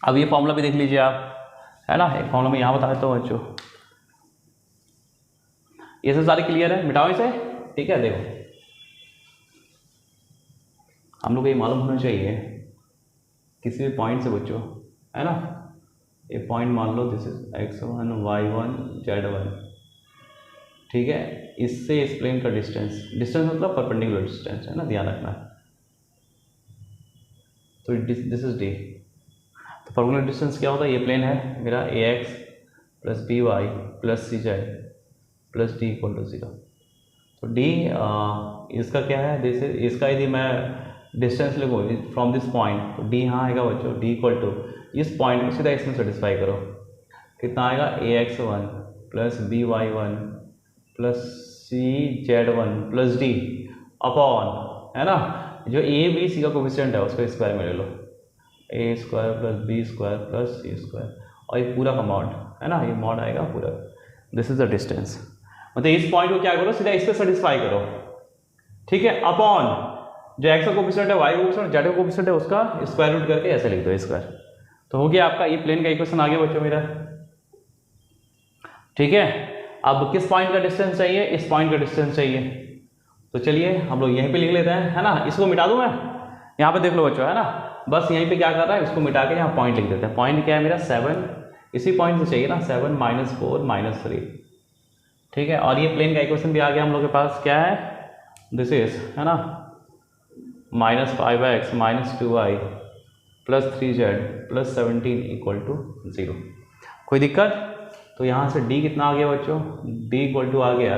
A: अब ये फॉर्मूला भी देख लीजिए आप, है ना, एक फॉर्मूला में यहाँ बता देता हूँ बच्चों, ये सब सारे क्लियर है, मिटाओ इसे, ठीक है। देखो हम लोग को ये मालूम होना चाहिए किसी भी पॉइंट से बच्चों, है ना, ये पॉइंट मान लो this is x1 y1 z1, ठीक है, इससे इस प्लेन का डिस्टेंस मतलब परपेंडिकुलर डिस्टेंस, है ना, ध्यान रखना। तो दिस इज d, तो परपेंडिकुलर डिस्टेंस क्या होता है, ये प्लेन है मेरा ax + by + cz + d = 0, तो d इसका क्या है, दिस इसका यदि मैं डिस्टेंस लिखो फ्रॉम दिस पॉइंट, तो डी यहाँ आएगा बच्चों, डी इक्वल टू इस पॉइंट को सीधा इसमें सेटिस्फाई करो, कितना आएगा ax1 plus by1 plus cz1 plus D upon, है ना, जो a b c का कोफिशिएंट है उसको स्क्वायर में ले लो, a square plus b square plus c square, और ये पूरा का मॉड, है ना, ये मॉड आएगा पूरा। दिस इज द डिस्टेंस, मतलब इस पॉइंट को क्या करो, सीधा इस पर सेटिस्फाई करो, ठीक है, अपॉन जो x का कोफिशिएंट है, y का कोफिशिएंट, z का कोफिशिएंट है, उसका स्क्वायर रूट करके ऐसे लिख दो स्क्वायर, तो हो गया आपका ये प्लेन का इक्वेशन आ गया बच्चों मेरा, ठीक है। अब किस पॉइंट का डिस्टेंस चाहिए, इस पॉइंट का डिस्टेंस चाहिए, तो चलिए हम लोग यहीं पे लिख लेते हैं, है ना, इसको मिटा दूं मैं, यहाँ पे देख लो बच्चों, है ना, बस यहीं पे क्या कर रहा है, इसको मिटा के यहाँ पॉइंट लिख देते हैं। पॉइंट क्या है मेरा 7, इसी पॉइंट से चाहिए ना, 7 - 4 - 3, ठीक है। और ये प्लेन का इक्वेशन भी आ गया हम लोग के पास, क्या है, दिस इज, है ना, -5x - 2y plus 3z plus 17 = 0। कोई दिक्कत? तो यहाँ से d कितना आ गया बच्चों, d = आ गया,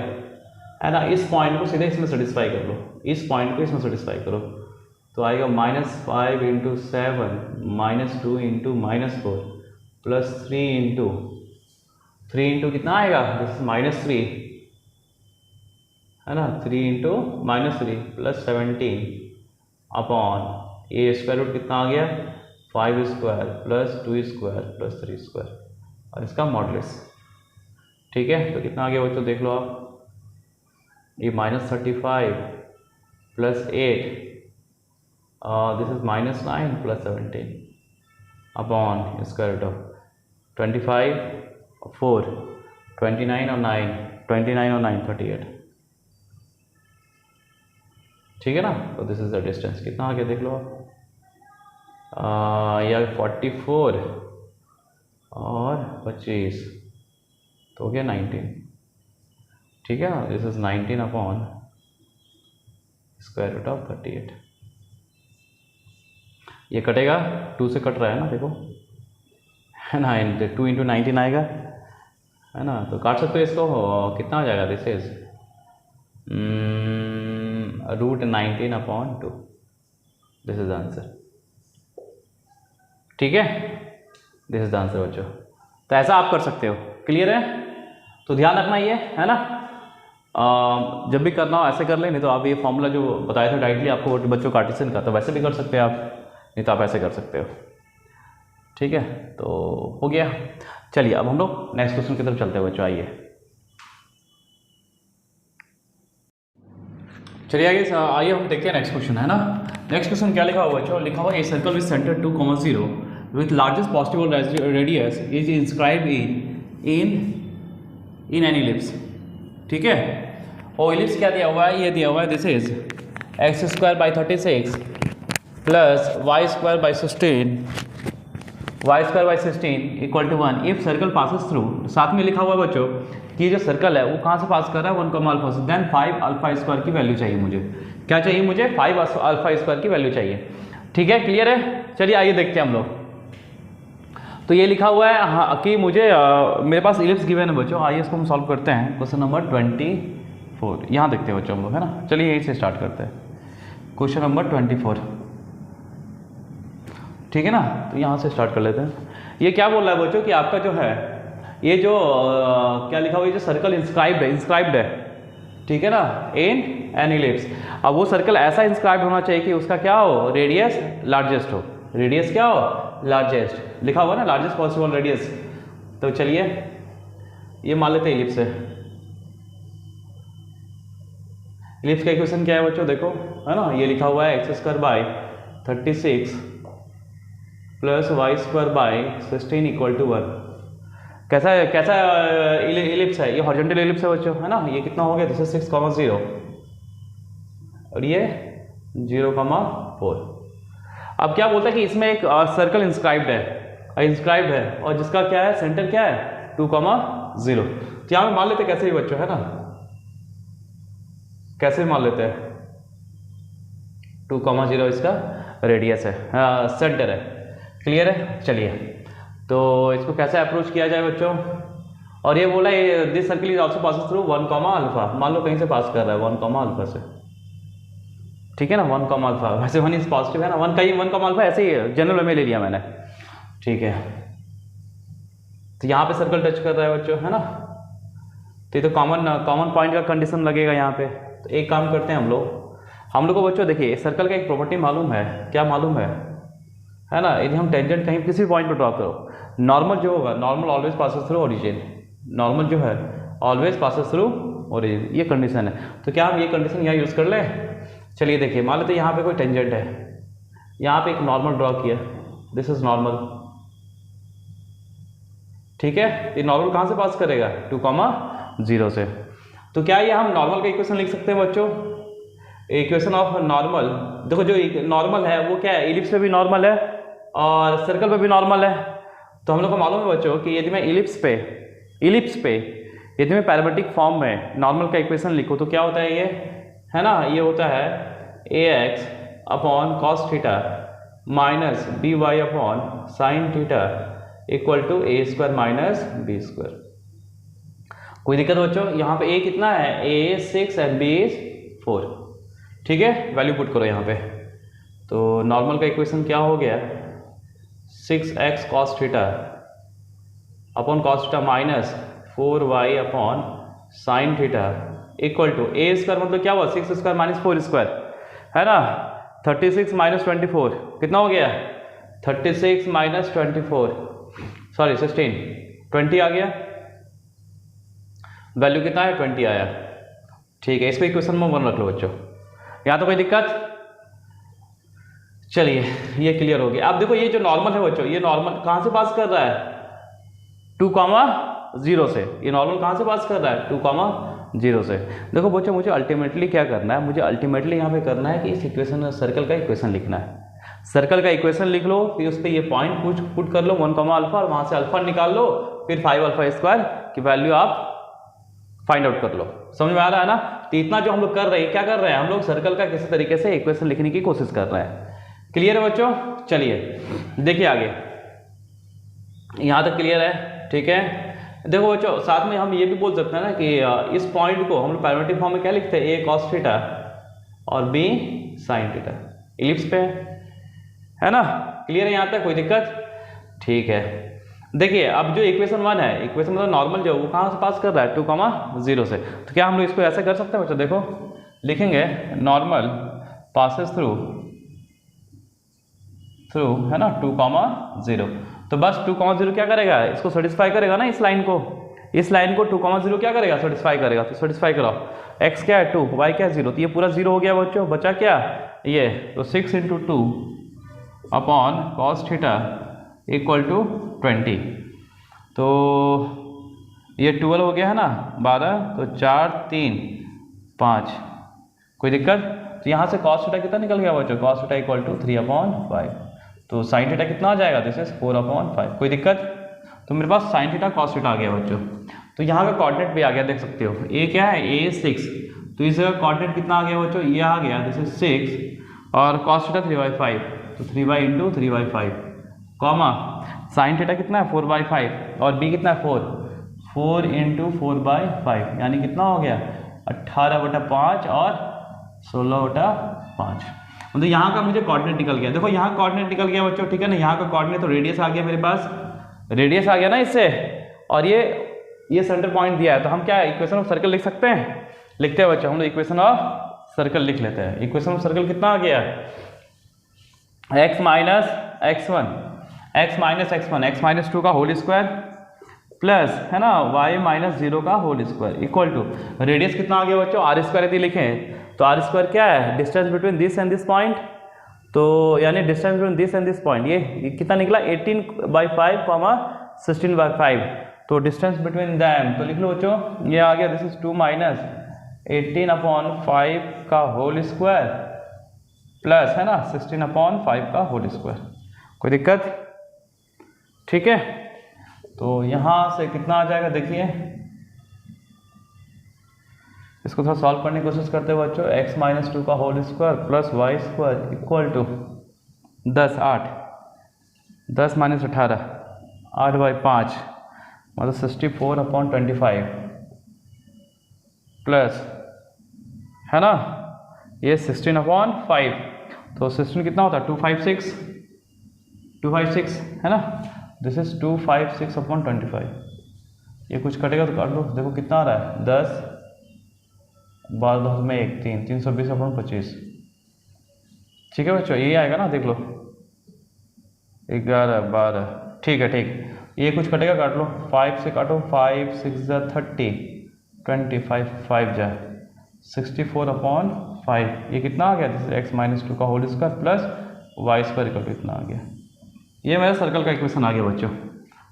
A: है ना, इस पॉइंट को सीधे इसमें सेटिस्फाई कर लो, इस पॉइंट को इसमें सेटिस्फाई करो, तो आएगा -5 × 7 - 2 × -4 प्लस 3 × कितना आएगा, -3, है ना, 3 × -3 प्लस 17 अपॉन ये स्क्वायर रूट कितना आ गया, 5 square plus 2 square plus 3 square, और इसका मॉडुलस, ठीक है। तो कितना आ गया बच्चों, देख लो आप, ये -35 plus 8, this is -9 plus 17 upon square root of 25 4 29 और 9 38, ठीक है ना। तो दिस इज द डिस्टेंस, कितना आ गया देख लो आप, यह 44 और 25, तो हो गया 19, ठीक है। This is 19 upon square root of 38, ये कटेगा, 2 से कट रहा है ना, देखो, है ना, 2 × 19 आएगा, है ना, तो काट सकते हो इसको, कितना आ जाएगा, this is √19/2, this is answer, ठीक है, दिस इज द आंसर बच्चों। तो ऐसा आप कर सकते हो, क्लियर है। तो ध्यान रखना ये, है ना, जब भी करना हो ऐसे कर ले, नहीं तो आप ये फॉर्मूला जो बताया था डायरेक्टली आपको बच्चों कार्टेशियन का, तो वैसे भी कर सकते हैं आप, नहीं तो आप ऐसे कर सकते हो, ठीक है। तो हो गया, चलिए अब हम लोग नेक्स्ट क्वेश्चन की तरफ चलते हैं बच्चों, आइए। चलिए आइए हम देखते हैं नेक्स्ट क्वेश्चन, है ना। नेक्स्ट क्वेश्चन क्या लिखा हुआ बच्चों, लिखा हुआ a circle with centre 2, 0 with largest possible radius is inscribe in an ellipse, ठीक है। और इलिप्स क्या दिया हुआ है, ये दिया हुआ है, this is x² / 36 plus y² / 16 = 1 if circle passes through. साथ में लिखा हुआ है बच्चों कि ये जो सर्कल है वो कहाँ से पास कर रहा है, 1, अल्फा से, देन 5 α² की वैल्यू चाहिए मुझे, क्या चाहिए मुझे, 5 α² की वैल्यू चाहिए, ठीक है, क्लियर है। चलिए आइए देखते हैं हम लोग। तो ये लिखा हुआ है हाँ कि मुझे मेरे पास इलिप्स गिवन है बच्चों, आइए इसको हम सॉल्व करते हैं। क्वेश्चन नंबर 24 यहाँ देखते हैं बच्चों हम लोग, है ना। चलिए यहीं से स्टार्ट करते हैं, क्वेश्चन नंबर 24, ठीक है ना। तो यहाँ से स्टार्ट कर लेते हैं। ये क्या बोल रहा है बच्चों कि आपका जो है ये जो क्या लिखा हुआ है, जो सर्कल इंस्क्राइब्ड है, ठीक है ना, इन एन इलिप्स। अब वो सर्कल ऐसा इंस्क्राइब्ड होना चाहिए कि उसका क्या हो, रेडियस लार्जेस्ट हो, रेडियस क्या हो, लार्जेस्ट लिखा हुआ ना, लार्जेस्ट पॉसिबल रेडियस। तो चलिए ये मान लेते हैं इलिप्स है। इलिप्स का इक्वेशन क्या है बच्चों, देखो, है ना, ये लिखा हुआ है x² / 36 प्लस y² / 16 = 1। कैसा इलिप्स है, ये हॉरिजॉन्टल इलिप्स है बच्चों, है ना। ये कितना हो गया, दिस इज 6, 0 और ये 0, 4। अब क्या बोलता है कि इसमें एक सर्कल इंस्क्राइब्ड है और जिसका क्या है, सेंटर क्या है, 2, 0। तो यहाँ पे मान लेते कैसे भी बच्चों, है ना, कैसे मान लेते हैं, 2, 0 इसका रेडियस है, सेंटर है, क्लियर है। चलिए तो इसको कैसे अप्रोच किया जाए बच्चों, और ये बोला this circle is also passing through 1, alpha. मान लो कहीं से पास कर रहा है 1, अल्फा से, ठीक है ना, 1 कॉमा अल्फा, वैसे 1 इज पॉजिटिव है ना, 1 कॉमा अल्फा ऐसे ही जनरल में ले लिया मैंने, ठीक है। तो यहाँ पे सर्कल टच कर रहा है बच्चों, है ना, तो ये तो कॉमन पॉइंट का कंडीशन लगेगा यहाँ पे। तो एक काम करते हैं हम लोग को बच्चों, देखिए सर्कल का एक प्रॉपर्टी मालूम है, क्या मालूम है ना, यदि हम टेंजेंट कहीं किसी पॉइंट पर ड्रॉ करो, नॉर्मल जो होगा, normal always passes through origin, normal जो है ऑलवेज पासेस थ्रू ओरिजिन, ये कंडीशन है। तो क्या हम ये कंडीशन यहाँ यूज़ कर लें? चलिए देखिए, मान लेते यहाँ पे कोई टेंजेंट है, यहाँ पे एक नॉर्मल ड्रॉ किया, दिस इज नॉर्मल, ठीक है। ये नॉर्मल कहाँ से पास करेगा? 2,0 से। तो क्या ये हम नॉर्मल का इक्वेशन लिख सकते हैं बच्चों? इक्वेशन ऑफ नॉर्मल, देखो जो नॉर्मल है वो क्या है, इलिप्स पे भी नॉर्मल है और सर्कल पे भी नॉर्मल है। तो हम लोग को मालूम है बच्चों कि यदि मैं इलिप्स पे यदि मैं पैरामेट्रिक फॉर्म में नॉर्मल का इक्वेशन लिखूँ तो क्या होता है ये, है ना, ये होता है ax upon cos theta minus by upon sine theta equal to a square minus b square. कोई दिक्कत बच्चों? यहाँ पे a कितना है, a 6 and b is 4, ठीक है। वैल्यू पुट करो यहाँ पे, तो नॉर्मल का इक्वेशन क्या हो गया, 6x cos theta upon cos theta minus 4y upon sine theta equal to a square, मतलब क्या हुआ, 6 स्क्वायर माइनस 4 स्क्वायर, है ना, 36 माइनस 24 कितना हो गया, 36 माइनस 24 सॉरी 16, 20 आ गया, वैल्यू कितना है, 20 आया, ठीक है। इसको इक्वेशन में 1 रख लो बच्चों, यहाँ तो कोई दिक्कत? चलिए ये क्लियर हो गया। अब देखो ये जो नॉर्मल है बच्चों, ये नॉर्मल कहाँ से पास कर रहा है, 2,0 से। ये नॉर्मल कहाँ से पास कर रहा है, 2,0 से। देखो बच्चों मुझे अल्टीमेटली क्या करना है, मुझे अल्टीमेटली यहाँ पे करना है कि इस इक्वेशन, सर्कल का इक्वेशन लिखना है। सर्कल का इक्वेशन लिख लो, फिर उस पर ये पॉइंट पुट कर लो 1 कॉमा अल्फा, और वहाँ से अल्फा निकाल लो, फिर 5 अल्फा स्क्वायर की वैल्यू आप फाइंड आउट कर लो। समझ में आ रहा है ना? तो इतना जो हम लोग कर रहे हैं, क्या कर रहे हैं हम लोग, सर्कल का किसी तरीके से इक्वेशन लिखने की कोशिश कर रहे हैं। क्लियर है बच्चों? चलिए देखिए आगे, यहाँ तक क्लियर है, ठीक है। देखो बच्चों साथ में हम ये भी बोल सकते हैं ना कि इस पॉइंट को हम लोग पैरामेट्रिक फॉर्म में क्या लिखते हैं, a cos थीटा और b sin थीटा, इलिप्स पे है ना। क्लियर है यहाँ तक, कोई दिक्कत? ठीक है। देखिए अब जो इक्वेशन 1 है, इक्वेशन मतलब नॉर्मल जो वो कहाँ से पास कर रहा है, 2,0 से। तो क्या हम लोग इसको ऐसा कर सकते हैं बच्चों, देखो लिखेंगे नॉर्मल पासेस थ्रू है ना 2,0, तो बस 2,0 क्या करेगा, इसको सेटिस्फाई करेगा ना, इस लाइन को 2,0 क्या करेगा, सेटिस्फाई करेगा। तो सेटिस्फाई कराओ, x क्या है 2, y क्या है 0, तो ये पूरा 0 हो गया बच्चों, बचा क्या ये, तो 6 × 2 upon cos theta equal to 20, तो ये 12 हो गया है ना, 12, तो 4 3 5, कोई दिक्कत? तो यहाँ से cos थीटा कितना निकल गया बच्चों, cos थीटा इक्वल टू 3/5, तो sin थीटा कितना आ जाएगा, दिस इज 4/5, कोई दिक्कत? तो मेरे पास sin थीटा cos थीटा आ गया बच्चों। तो यहाँ का कोऑर्डिनेट भी आ गया, देख सकते हो, a क्या है, a 6, तो इसका कोऑर्डिनेट कितना आ गया बच्चों, ये आ गया, दिस इज 6 और cos थीटा 3/5, तो 3/5 कॉमा sin थीटा कितना है 4/5 और b कितना है 4 × 4/5, यानी कितना हो गया 18/5 और 16/5। मतलब यहाँ का मुझे कोऑर्डिनेट निकल गया। देखो यहाँ कोऑर्डिनेट निकल गया बच्चों, ठीक है ना, यहाँ का कोऑर्डिनेट, तो रेडियस आ गया मेरे पास, रेडियस आ गया ना इससे, और ये सेंटर पॉइंट दिया है। तो हम क्या इक्वेशन ऑफ सर्कल लिख सकते हैं, लिखते हैं बच्चों, हम लोग इक्वेशन ऑफ सर्कल लिख लेते हैं। इक्वेशन ऑफ सर्कल कितना आ गया, x माइनस x -2 का होल स्क्वायर प्लस है ना y माइनस 0 का whole square equal to radius कितना आ गया बच्चों, r स्क्वायर यदि लिखें तो r स्क्वायर क्या है, distance between this and this point, तो यानी distance between this and this point, ये कितना निकला 18/5 16/5, तो डिस्टेंस बिटवीन दैम, तो लिख लो बच्चों ये आ गया, दिस इज 2 माइनस 18/5 का होल स्क्वायर प्लस है ना 16/5 का होल स्क्वायर। कोई दिक्कत? ठीक है। तो यहाँ से कितना आ जाएगा, देखिए इसको थोड़ा सॉल्व करने की कोशिश करते हैं बच्चों, x - 2 का whole square plus y square equal to 10 - 18 8/5 मतलब 64/25 प्लस है ना ये 16/5, तो 16 कितना होता है 256 है ना, दिस इज 256/25। ये कुछ कटेगा तो काट लो, देखो कितना आ रहा है 10, 12 10 में 1 3, 320/25। ठीक है बच्चों, यही आएगा ना, देख लो 11 12, ठीक है ठीक। ये कुछ कटेगा काट लो, 5 से काटो, 5 6 जा 30, 25 5 जा 64/5। ये कितना आ गया, जैसे x - 2 का whole square plus Y square equal to इतना आ गया। ये मेरा सर्कल का इक्वेशन आ गया बच्चों,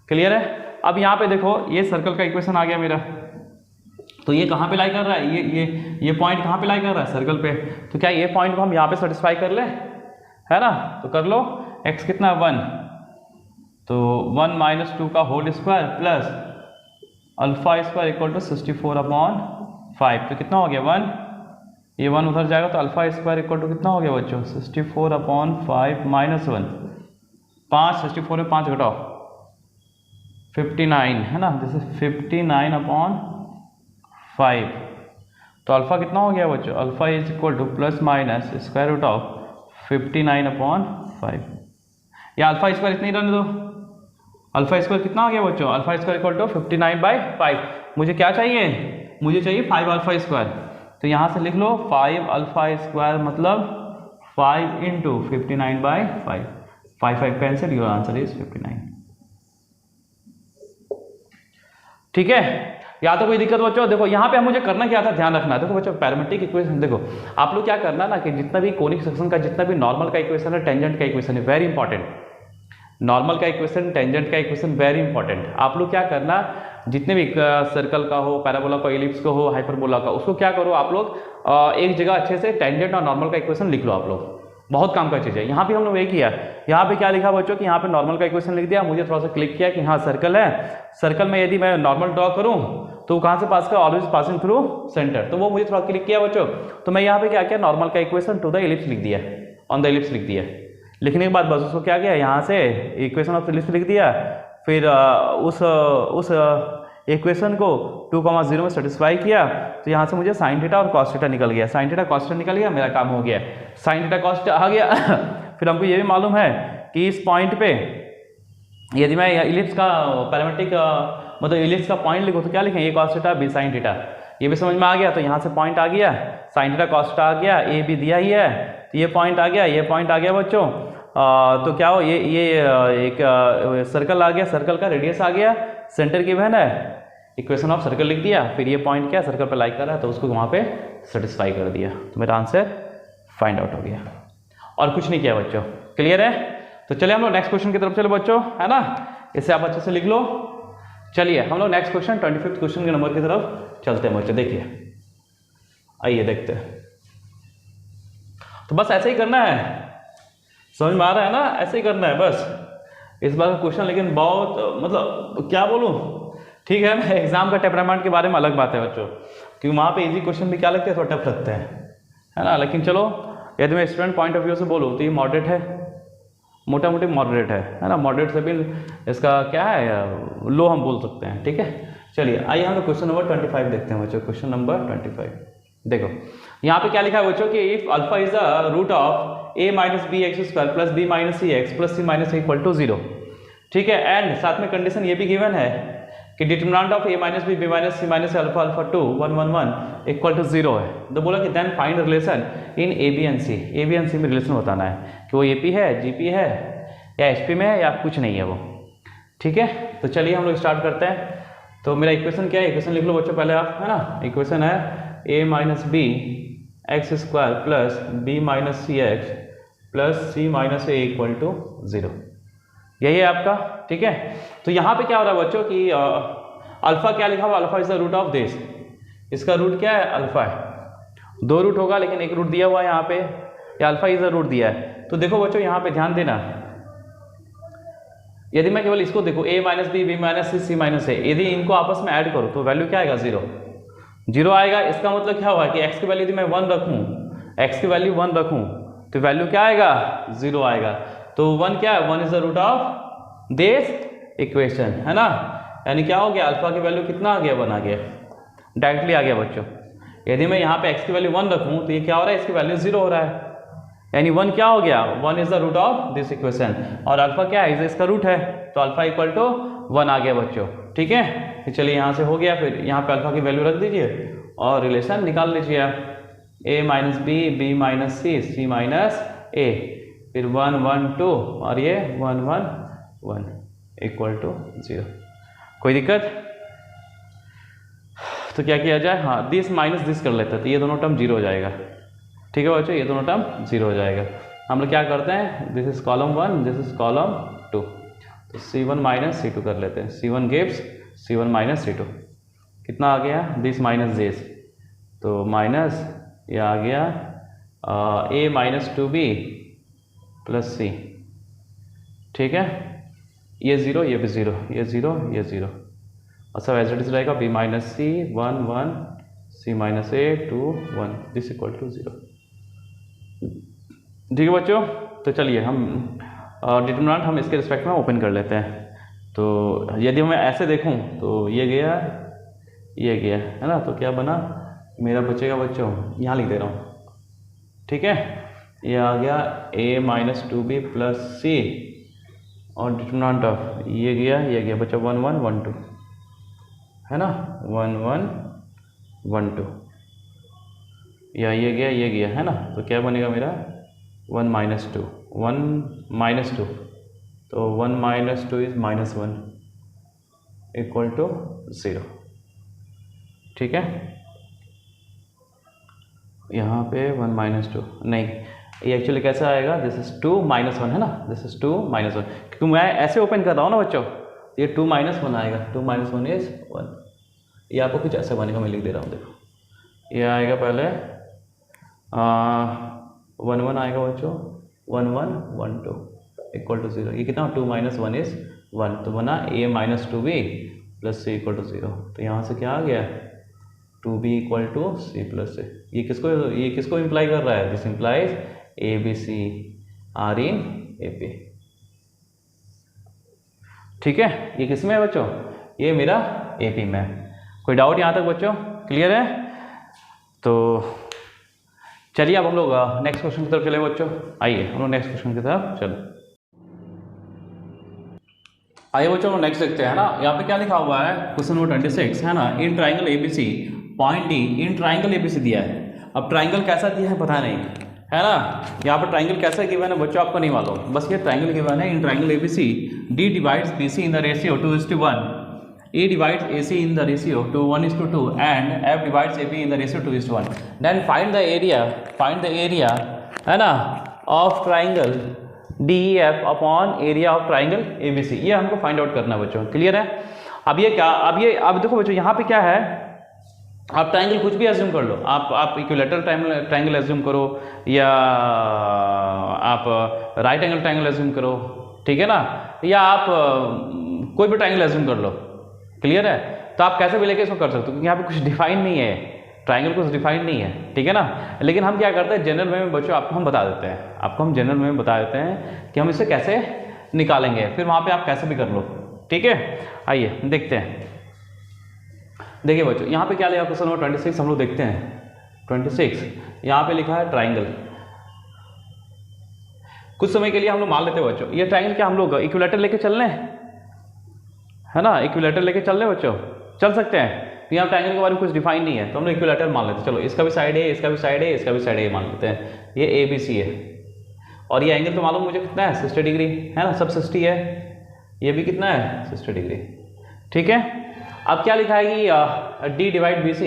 A: क्लियर है। अब यहाँ पे देखो ये सर्कल का इक्वेशन आ गया मेरा, तो ये कहाँ पे लाई कर रहा है, ये पॉइंट कहाँ पे लाई कर रहा है, सर्कल पे। तो क्या ये पॉइंट को हम यहाँ पे सेटिस्फाई कर ले, है ना, तो कर लो। x कितना 1, तो 1 - 2 का whole square plus alpha square equal to 64/5। तो कितना हो गया 1, ये 1 उधर जाएगा तो अल्फा स्क्वायर इक्वल टू कितना हो गया बच्चों 64/5 माइनस 1, 5 64 में 5 घटाओ 59 है ना, जैसे 59/5। तो अल्फा कितना हो गया बच्चों, alpha is equal to plus minus square root of 59/5, या अल्फा स्क्वायर इतनी रहने दो। अल्फा स्क्वायर कितना हो गया बच्चों, अल्फा स्क्वायर इक्वल टू 59/5। मुझे क्या चाहिए, मुझे चाहिए 5 अल्फा स्क्वायर। तो यहाँ से लिख लो 5 अल्फा स्क्वायर मतलब 5 × 59/5, 5 5 कैंसिल, योर आंसर इज 59। ठीक है, या तो कोई दिक्कत बच्चों। देखो यहाँ पे मुझे करना क्या था, ध्यान रखना। देखो बच्चों पैरामेट्रिक इक्वेशन, देखो आप लोग क्या करना ना कि जितना भी कोनिक सेक्शन का जितना भी नॉर्मल का इक्वेशन है, टेंजेंट का इक्वेशन है, वेरी इंपॉर्टेंट। नॉर्मल का इक्वेशन, टेंजेंट का इक्वेशन वेरी इंपॉर्टेंट। आप लोग क्या करना, जितने भी सर्कल का हो, पैराबोला का, इलिप्स का हो, हाइपरबोला का, उसको क्या करो आप लोग एक जगह अच्छे से टेंजेंट और नॉर्मल का इक्वेशन लिख लो आप लोग, बहुत काम का चीज़ है। यहाँ पे हम लोग ये किया, यहाँ पे क्या लिखा बच्चों कि यहाँ पे नॉर्मल का इक्वेशन लिख दिया। मुझे थोड़ा सा क्लिक किया कि हाँ सर्कल है, सर्कल में यदि मैं नॉर्मल ड्रॉ करूँ तो कहाँ से पास कर, ऑलवेज पासिंग थ्रू सेंटर। तो वो मुझे थोड़ा क्लिक किया बच्चों, तो मैं यहाँ पे क्या किया, नॉर्मल का इक्वेशन टू द इलिप्स लिख दिया, ऑन द इलिप्स लिख दिया। लिखने के बाद बस उसको क्या किया, यहाँ से इक्वेशन ऑफ इलिप्स लिख दिया। फिर उस इक्वेशन को 2,0 में सेटिस्फाई किया, तो यहाँ से मुझे साइन थीटा और कॉस थीटा निकल गया। साइन थीटा कॉस थीटा निकल गया, मेरा काम हो गया। साइन थीटा कॉस थीटा आ गया। फिर हमको ये भी मालूम है कि इस पॉइंट पे यदि मैं इलिप्स का पैरामेट्रिक मतलब इलिप्स का पॉइंट लिखूँ तो क्या लिखें, A cos theta B sine theta. ये भी समझ में आ गया, तो यहाँ से पॉइंट आ गया, साइन थीटा कॉस थीटा आ गया, ए भी दिया ही है, तो ये पॉइंट आ गया, ये पॉइंट आ गया बच्चों। तो क्या हो, ये एक सर्कल आ गया, सर्कल का रेडियस आ गया, सेंटर गिवन है, इक्वेशन ऑफ सर्कल लिख दिया। फिर ये पॉइंट क्या सर्कल पे लाइक कर रहा है, तो उसको वहाँ पे सेटिस्फाई कर दिया, तो मेरा आंसर फाइंड आउट हो गया। और कुछ नहीं किया बच्चों, क्लियर है। तो चलिए हम लोग नेक्स्ट क्वेश्चन की तरफ चलो बच्चों, है ना, इसे आप अच्छे से लिख लो। चलिए हम लोग नेक्स्ट क्वेश्चन 25th क्वेश्चन के नंबर की तरफ चलते हैं बच्चों। देखिए, आइए देखते हैं। तो बस ऐसे ही करना है, समझ में आ रहा है ना, ऐसे ही करना है बस। इस बार का क्वेश्चन लेकिन बहुत मतलब क्या बोलूँ, ठीक है, मैं एग्जाम का टेम्परामेंट के बारे में अलग बात है बच्चों, क्योंकि वहाँ पे इजी क्वेश्चन भी क्या लगते हैं, थोड़ा टफ लगते हैं, है ना। लेकिन चलो यदि मैं स्टूडेंट पॉइंट ऑफ व्यू से बोलूँ तो ये मॉडरेट है, मोटा मोटी मॉडरेट है ना। मॉडरेट से भी इसका क्या है, लो हम बोल सकते हैं, ठीक है। चलिए आइए हम लोग क्वेश्चन नंबर 25 देखते हैं बच्चों। क्वेश्चन नंबर 25 देखो, यहाँ पे क्या लिखा है बच्चों कि if alpha is the root of a - bx square plus b - cx plus c - a equal to 0, ठीक है। एंड साथ में कंडीशन ये भी गिवन है कि determinant of a - b b - c - alpha alpha 2 1 1 1 equal to 0 है। तो बोला कि then find relation in A B and C में रिलेशन बताना है कि वो AP है, GP है या HP में है या कुछ नहीं है वो, ठीक है। तो चलिए हम लोग स्टार्ट करते हैं। तो मेरा इक्वेशन क्या है, इक्वेशन लिख लो बच्चों पहले आप, है ना। इक्वेशन है a - b x square plus b - cx plus c - a equal to 0, यही है आपका, ठीक है। तो यहाँ पे क्या हो रहा है बच्चों कि अल्फा क्या लिखा हुआ, alpha is the root of this, इसका रूट क्या है, अल्फा है। 2 रूट होगा लेकिन एक रूट दिया हुआ है यहाँ पे, या अल्फा इज द रूट दिया है। तो देखो बच्चों यहाँ पे ध्यान देना, यदि मैं केवल इसको देखो a - b b - c c - a, यदि इनको आपस में ऐड करो तो वैल्यू क्या आएगा, 0 आएगा। इसका मतलब क्या हुआ कि x की वैल्यू यदि मैं 1 रखूँ, x की वैल्यू 1 रखूँ तो वैल्यू क्या आएगा, 0 आएगा। तो 1 क्या है, 1 is the root of this equation, है ना। यानी क्या हो गया, अल्फा की वैल्यू कितना आ गया, 1 आ गया, डायरेक्टली आ गया बच्चों। यदि मैं यहाँ पे x की वैल्यू 1 रखूँ तो ये क्या हो रहा है, इसकी वैल्यू 0 हो रहा है, यानी 1 क्या हो गया, 1 is the root of this equation, और अल्फा क्या है, इसका रूट है, तो अल्फा इक्वल टू 1 आ गया बच्चों। ठीक है, तो चलिए यहाँ से हो गया, फिर यहाँ पे अल्फा की वैल्यू रख दीजिए और रिलेशन निकाल लीजिए आप, a minus B, B minus C, C minus A, फिर 1 1 2 और ये 1 1 1 इक्वल टू 0। कोई दिक्कत? तो क्या किया जाए, हाँ दिस माइनस दिस कर लेते हैं, तो ये दोनों टर्म 0 हो जाएगा। ठीक है बच्चों, ये दोनों टर्म 0 हो जाएगा। हम लोग क्या करते हैं, this is column 1, this is column 2, तो C1 माइनस C2 कर लेते हैं। C1 gives C1 minus C2, कितना आ गया, दिस माइनस दिस, तो माइनस ये आ गया a minus 2b plus c। ठीक है, ये 0, ये भी 0, ये 0, ये 0, और सब एज इट इज रहेगा, b minus C 1 1, c minus a 2 1, this equal to 0। ठीक है बच्चों, तो चलिए हम डिटरमिनेंट हम इसके रिस्पेक्ट में ओपन कर लेते हैं। तो यदि मैं ऐसे देखूं तो ये गया, ये गया, है ना, तो क्या बना, मेरा बचेगा बच्चों, यहाँ लिख दे रहा हूँ। ठीक है, ये आ गया a माइनस 2b प्लस सी, और डिटरमिनेंट ऑफ ये गया बच्चा 1 1 1 2, है ना, 1 1 1 2, या ये गया, है ना, तो क्या बनेगा मेरा 1 माइनस 2, 1 माइनस 2, तो 1 minus 2 is minus 1 equal to 0। ठीक है, यहाँ पे 1 माइनस 2 नहीं, ये एक्चुअली कैसा आएगा, दिस इज 2 माइनस 1, है ना, दिस इज 2 माइनस 1, क्योंकि मैं ऐसे ओपन कर रहा हूँ ना बच्चों, ये 2 माइनस 1 आएगा, 2 माइनस 1 इज 1, ये आपको कुछ ऐसा बनेगा, मैं लिख दे रहा हूँ, देखो ये आएगा पहले 1 1 आएगा बच्चों, 1 1 1 2 इक्वल टू 0, ये कितना 2 माइनस 1 इज 1, तो बना a minus 2b plus c equal to 0, तो यहाँ से क्या आ गया 2b equal to c plus a। ये किसको इम्प्लाई कर रहा है, this implies ABC are in AP। ठीक है, ये किस में है बच्चों, ये मेरा AP में है। कोई डाउट यहाँ तक बच्चों, क्लियर है? तो चलिए अब हम लोग नेक्स्ट क्वेश्चन की तरफ चले बच्चों, आइए हम लोग नेक्स्ट क्वेश्चन की तरफ चलो। आइए बच्चों हम नेक्स्ट देखते हैं ना, यहाँ पे क्या लिखा हुआ है, क्वेश्चन नंबर 26 है ना, in triangle ABC point D in triangle ABC दिया है। अब ट्राइंगल कैसा दिया है पता नहीं, है ना, यहाँ पर ट्राइंगल कैसा गिवन है बच्चों आपको नहीं मालूम, बस ये ट्राइंगल गिवन है, in triangle ABC D divides BC in the ratio 2:1, A divides AC in the ratio to 1:2 and F divides AB in the ratio 2:1, then find the area है ना of triangle DEF upon area of triangle ABC, ये हमको find out करना है बच्चों, clear है? अब ये क्या, अब देखो बच्चों यहाँ पे क्या है, आप ट्राइंगल कुछ भी एज्यूम कर लो, आप इक्विलेटरल ट्राइंगल एज्यूम करो, या आप राइट एंगल ट्राइंगल एज्यूम करो, ठीक है ना, या आप कोई भी ट्राइंगल एज्यूम कर लो, क्लियर है? तो आप कैसे भी लेके इसको कर सकते हो, क्योंकि यहाँ पे कुछ डिफाइन नहीं है, ट्राइंगल कुछ डिफाइन नहीं है, ठीक है ना। लेकिन हम क्या करते हैं, जनरल वे में बच्चों आपको हम बता देते हैं, जनरल वे में बता देते हैं कि हम इसे कैसे निकालेंगे, फिर वहाँ पे आप कैसे भी कर लो, ठीक है। आइए देखते हैं, देखिए बच्चों यहाँ पे क्या लिखा क्वेश्चन नंबर 26, हम लोग देखते हैं 26, यहाँ पे लिखा है ट्राइंगल। कुछ समय के लिए हम लोग मान लेते हैं बच्चों, ये ट्राइंगल क्या हम लोग इक्विलेटर लेके चल रहे हैं, है ना, इक्विलेटर लेके चल रहे बच्चों, चल सकते हैं। तो यहाँ ट्राइंगल के बारे में कुछ डिफाइन नहीं है, तो हम लोग इक्विलेटर मान लेते हैं। चलो इसका भी साइड है, इसका भी साइड है, इसका भी साइड है, मान लेते हैं ये ABC है, और ये एंगल तो मालूम मुझे कितना है 60 डिग्री, है ना, सब 60 है, ये भी कितना है 60 डिग्री, ठीक है। अब क्या लिखा है कि D divide BC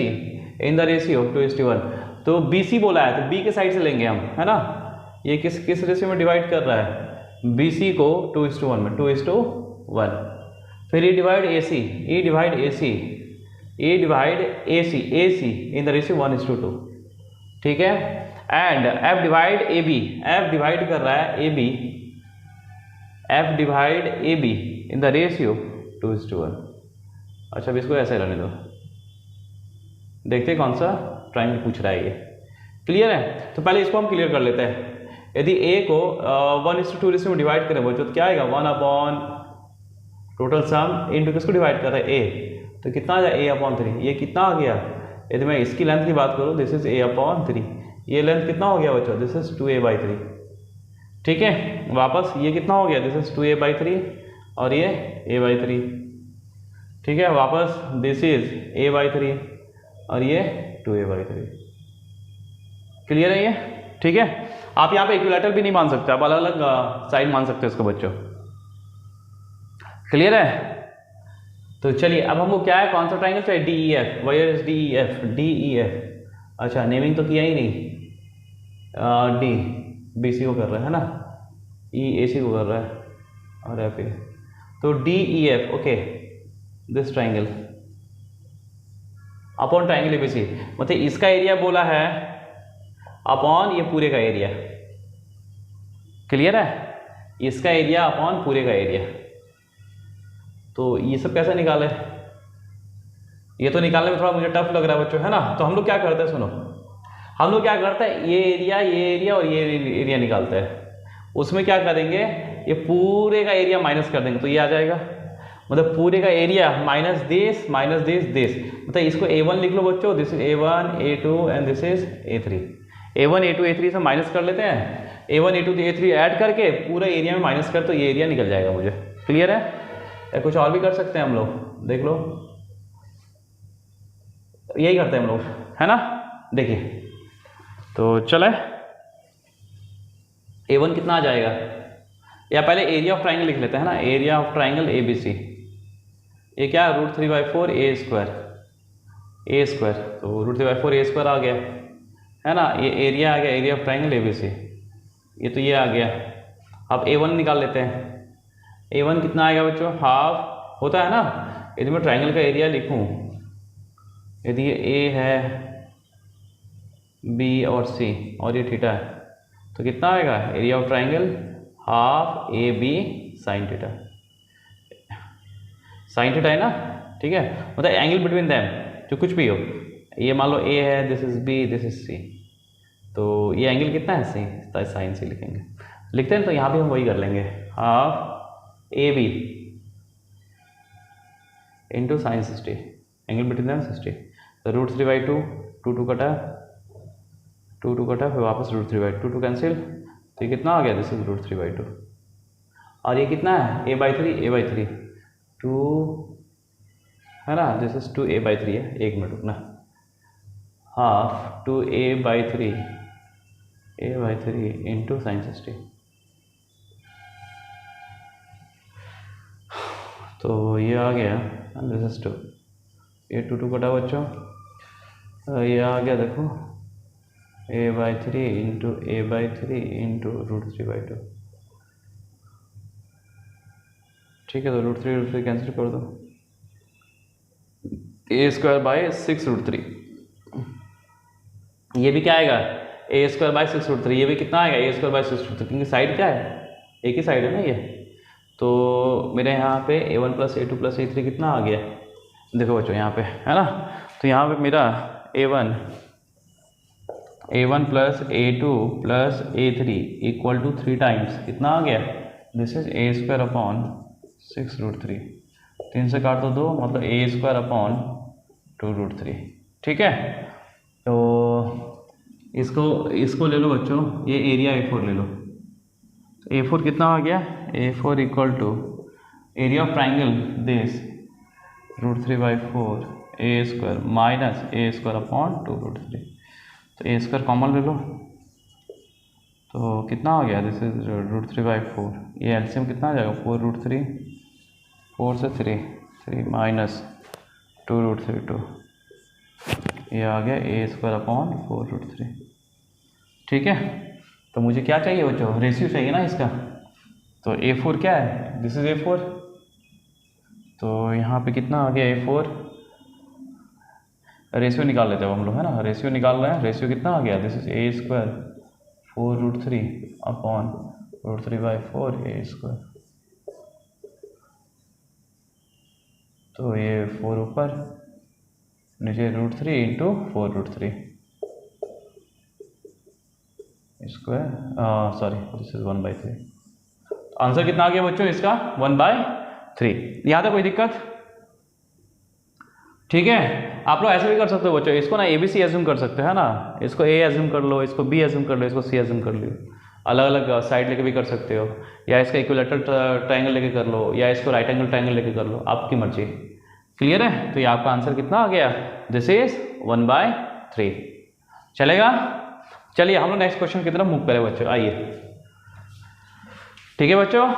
A: in the ratio 2:1, तो BC बोला है तो B के साइड से लेंगे हम, है ना, ये किस रेशियो में डिवाइड कर रहा है, BC को 2:1 में, 2:1। फिर E divide AC in the ratio 1:2, ठीक है। And F divide AB, F divide कर रहा है AB, F divide AB in the ratio 2:1। अच्छा, अब इसको ऐसे रहने दो, देखते हैं कौन सा ट्राइंगल पूछ रहा है ये, क्लियर है। तो पहले इसको हम क्लियर कर लेते हैं। यदि A को 1:2 रेशियो में डिवाइड करें बच्चों तो क्या आएगा, 1 अपॉन टोटल सम इंटू किसको डिवाइड कर रहा है A, तो कितना आ जाए A/3, ये कितना आ गया यदि मैं इसकी लेंथ की बात करूँ, दिस इज a/3, ये लेंथ कितना हो गया बच्चों, दिस इज 2a/3। ठीक है, वापस ये कितना हो गया, दिस इज 2a/3 और ये a/3। ठीक है, वापस दिस इज a/3 और ये 2a/3। क्लियर है ये? ठीक है, आप यहाँ पे इक्विलेटरल भी नहीं मान सकते, आप अलग अलग साइड मान सकते हो इसको बच्चों। क्लियर है? तो चलिए अब हमको क्या है, कौन सा ट्राइंगल चाहिए, D E F. Wire is D E F, D E F. अच्छा, नेमिंग तो किया ही नहीं, डी बी सी को कर रहा है ना, ई ए सी को कर रहा है और एफ ए। तो D E F, okay, this triangle upon triangle A B C, मतलब इसका एरिया बोला है अपॉन ये पूरे का एरिया। क्लियर है? इसका एरिया अपॉन पूरे का एरिया। तो ये सब कैसे निकाले, ये तो निकालने में थोड़ा मुझे टफ लग रहा है बच्चों, है ना। तो हम लोग क्या करते हैं, सुनो, हम लोग क्या करते हैं, ये एरिया और ये एरिया निकालते हैं। उसमें क्या करेंगे, ये पूरे का एरिया माइनस कर देंगे तो ये आ जाएगा, मतलब पूरे का एरिया माइनस दिस मतलब इसको a1 लिख लो बच्चों, this is a1 a2 and this is a3। a1 a2 a3 से माइनस कर लेते हैं, a1 a2 a3 ऐड करके पूरा एरिया में माइनस कर, तो ये एरिया निकल जाएगा मुझे। क्लियर है? या कुछ और भी कर सकते हैं हम लोग, देख लो, यही करते हैं हम लोग, है ना। देखिए तो चले, a1 कितना आ जाएगा, या पहले एरिया ऑफ ट्राइंगल लिख लेते हैं ना, area of triangle A B C. ये क्या है, √3/4 a स्क्वायर, तो √3/4 a² आ गया, है ना। ये एरिया आ गया, area of triangle A B C, ये तो ये आ गया। अब a1 निकाल लेते हैं, a1 कितना आएगा बच्चों, हाफ होता है ना। यदि मैं ट्राइंगल का एरिया लिखूं, यदि ये a है, b और c और ये थीटा है, तो कितना आएगा, area of triangle half A B sine theta. Sine theta है ना, ठीक है, मतलब एंगल बिटवीन देम, जो कुछ भी हो, ये मान लो a है, this is b, this is c, तो ये एंगल कितना है, c, तो साइन c लिखेंगे, लिखते हैं। तो यहाँ भी हम वही कर लेंगे, half A B into sine 60, angle between them 60। तो √3/2, 2 कटा, 2 कटा, फिर वापस √3/2, 2 कैंसिल, तो ये कितना आ गया, दिस इज √3/2। और ये कितना है, a/3 2 है ना, दिस इज 2a/3 है, 1 मिनट रुकना, हाफ 2a/3 इंटू साइन 60। तो ये आ गया, दिस इज 2, ये 2 कटा बच्चों, ये आ गया, देखो a/3 इंटू a/3 इंटू √3/2। ठीक है, तो √3 कैंसिल कर दो, a²/6√3। ये भी क्या आएगा, a²/6√3, ये भी कितना आएगा, a²/6√3, क्योंकि साइड क्या है, एक ही साइड है ना ये। तो मेरे यहाँ पे a1 + a2 + a3 कितना आ गया, देखो बच्चों यहाँ पे, है ना। तो यहाँ पे मेरा a1 + a2 + a3 = 3 टाइम्स कितना आ गया, दिस इज a²/6√3। 3 से काट दो 2, मतलब a²/2√3। ठीक है, तो इसको ले लो बच्चों, ये एरिया a4 ले लो। तो a4 कितना आ गया, a4 = area of triangle this √3/4 a² minus a²/2√3। तो a² कॉमन ले लो, तो कितना आ गया, दिस इज √3/4, ये एलसीएम कितना आ जाएगा, 4√3, 4 से 3 माइनस 2√3, ये आ गया a²/4√3। ठीक है, तो मुझे क्या चाहिए बच्चों, रेशियो चाहिए ना इसका। तो a4 क्या है, दिस इज a4, तो यहाँ पे कितना आ गया a4, रेशियो निकाल लेते हैं हम लोग, है ना, रेशियो निकाल रहे हैं, रेशियो कितना आ गया, दिस इज a² 4√3/√3/4 a²। तो ये 4 ऊपर, नीचे √3 into 4√3 square, sorry, this is 1/3। Answer कितना आ गया बच्चों इसका, 1/3। यहाँ तक कोई दिक्कत? ठीक है। आप लोग ऐसे भी कर सकते हो बच्चों, इसको ना ABC एज्यूम कर सकते हैं ना, इसको A एज्यूम कर लो, इसको B एज्यूम कर लो, इसको C एज्यूम कर लो, अलग अलग साइड लेके भी कर सकते हो, या इसका इक्विलेटरल ट्रायंगल लेके कर लो, या इसको राइट एंगल ट्रायंगल लेके कर लो, आपकी मर्जी। क्लियर है? तो ये आपका आंसर कितना आ गया? This is 1/3। चलेगा? चलिए हम लोग नेक्स्ट क्वेश्चन की तरफ मूव करें बच्चों, आइए। ठीक है बच्चों,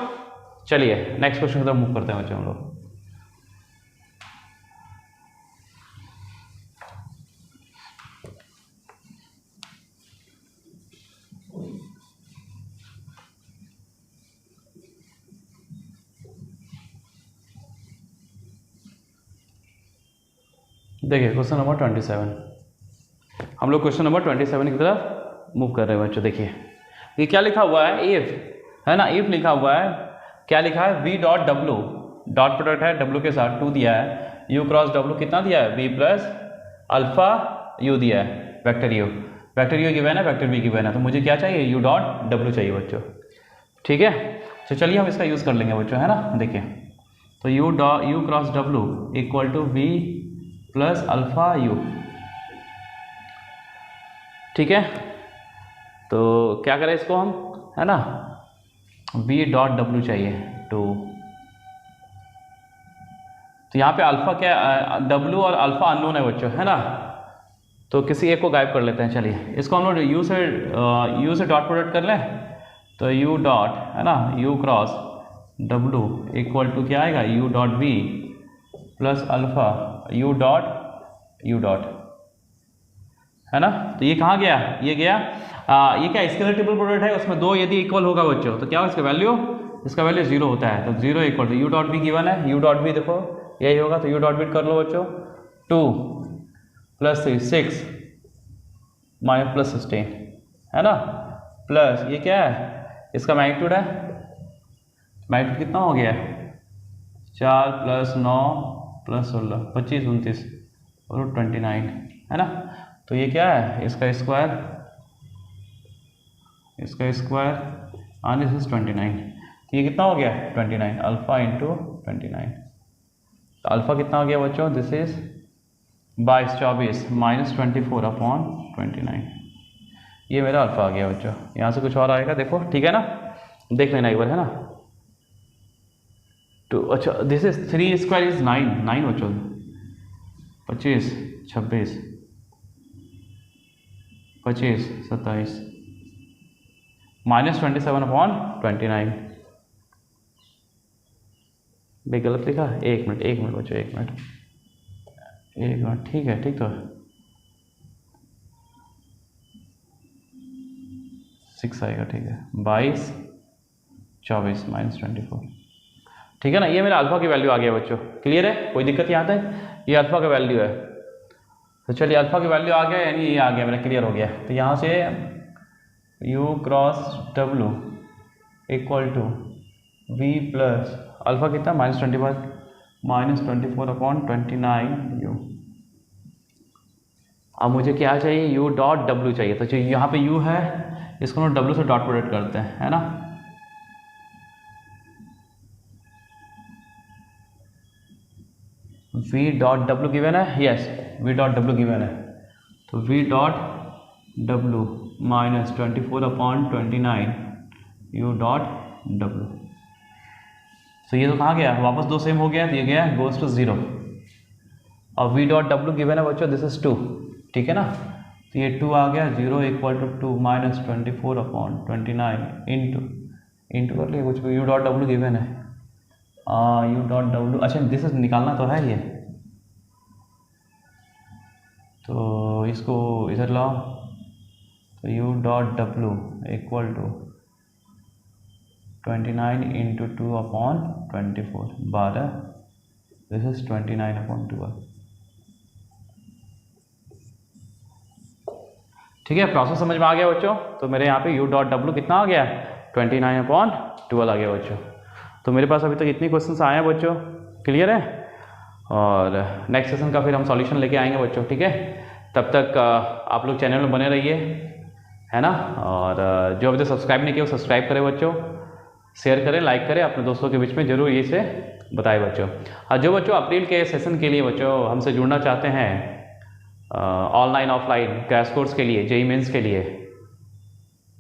A: चलिए नेक्स्ट क्वेश्चन की तरफ मूव करते हैं बच्चों हम लोग। देखिए क्वेश्चन नंबर 27, हम लोग क्वेश्चन नंबर 27 की तरफ मूव कर रहे हैं बच्चों। देखिए ये क्या लिखा हुआ है, इफ है ना, इफ लिखा हुआ है, क्या लिखा है, V dot W, dot product है W के साथ 2 दिया है, U क्रॉस W कितना दिया है, V प्लस अल्फा U दिया है, वेक्टर U गिवन है, वेक्टर V गिवन है, तो मुझे क्या चाहिए, U डॉट W चाहिए बच्चों। ठीक है, तो चलिए हम इसका यूज़ कर लेंगे बच्चों, है ना। देखिए तो U cross W equal to V plus alpha U। ठीक है, तो क्या करें इसको हम, है ना, V डॉट W चाहिए 2, तो यहाँ पे अल्फा क्या, W और अल्फा अननोन है बच्चों, है ना, तो किसी एक को गायब कर लेते हैं। चलिए इसको हम लोग U से डॉट प्रोडक्ट कर लें, तो U डॉट, है ना, U cross W equal to क्या आएगा, U dot V plus alpha U dot, है ना। तो ये कहाँ गया, ये गया, ये क्या स्केलर ट्रिपल प्रोडक्ट है, उसमें 2 यदि इक्वल होगा बच्चों तो क्या हो इसका वैल्यू, 0 होता है, तो 0 equal to U dot V given है, U डॉट V देखो यही होगा, तो U डॉट V कर लो बच्चों, 2 प्लस 3 6 माइनस प्लस 16, है ना, प्लस ये क्या है, इसका मैग्नीट्यूड है, मैग्नीट्यूड कितना हो गया, 4 प्लस 9 प्लस 16 25 29 और 29, है ना। तो ये क्या है, इसका स्क्वायर दिस इज 29, तो ये कितना हो गया 29, अल्फा इंटू 29, तो अल्फा कितना हो गया बच्चों, दिस इज 22 माइनस 24 अपॉन 29, ये मेरा अल्फा आ गया बच्चों। यहाँ से कुछ और आएगा देखो, ठीक है ना, देख लेना एक बार, है ना। तो अच्छा दिस इज 3 स्क्वायर इज 9 बच्चों, 25 26 25 27 माइनस 27 अपॉन 29, भाई गलत लिखा, एक मिनट बच्चों, एक मिनट, ठीक है, ठीक तो 6 आएगा, ठीक है, 22 24 माइनस 24, ठीक है ना। ये मेरा अल्फा की वैल्यू आ गया बच्चों, क्लियर है, कोई दिक्कत यहाँ तक, ये अल्फा का वैल्यू है। तो चलिए अल्फा की वैल्यू आ गया, यानी ये आ गया मेरा, क्लियर हो गया। तो यहाँ से U cross W equal to V plus alpha कितना, माइनस 24 अपॉन 29 U। अब मुझे क्या चाहिए, U डॉट W चाहिए, तो यहाँ पे U है, इसको हम W से डॉट प्रोडक्ट करते हैं, है ना। V डॉट W गिवन है, yes V dot W given है, तो V dot W minus 24 upon 29 U dot W। तो ये तो कहाँ गया, वापस 2 सेम हो गया, तो ये गया गोज टू 0। अब V डॉट W गिवन है बच्चों, दिस इज 2, ठीक है ना, तो ये 2 आ गया, 0 equal to 2 minus 24 upon 29 into कर लिया, कुछ U डॉट W गिवन है, U डॉट W, अच्छा दिस इज निकालना तो है ये, तो इसको इधर लाओ, तो U dot W equal to 29 into 2 upon 24 12, this is 29 upon 12, ठीक है। प्रोसेस समझ में आ गया बच्चों। तो मेरे यहाँ पे U डॉट W कितना आ गया, 29 अपॉन 12 आ गया बच्चों। तो मेरे पास अभी तक इतनी क्वेश्चंस आए हैं बच्चों, क्लियर है, और नेक्स्ट सेशन का फिर हम सॉल्यूशन लेके आएंगे बच्चों, ठीक है। तब तक आप लोग चैनल में बने रहिए, है ना, और जो अभी तक सब्सक्राइब नहीं किया वो सब्सक्राइब करें बच्चों, शेयर करें, लाइक करें, अपने दोस्तों के बीच में जरूर ये से बताए बच्चों। जो बच्चों अप्रैल के सेशन के लिए बच्चों हमसे जुड़ना चाहते हैं ऑनलाइन ऑफलाइन क्रैश कोर्स के लिए, जेईई मेंस के लिए,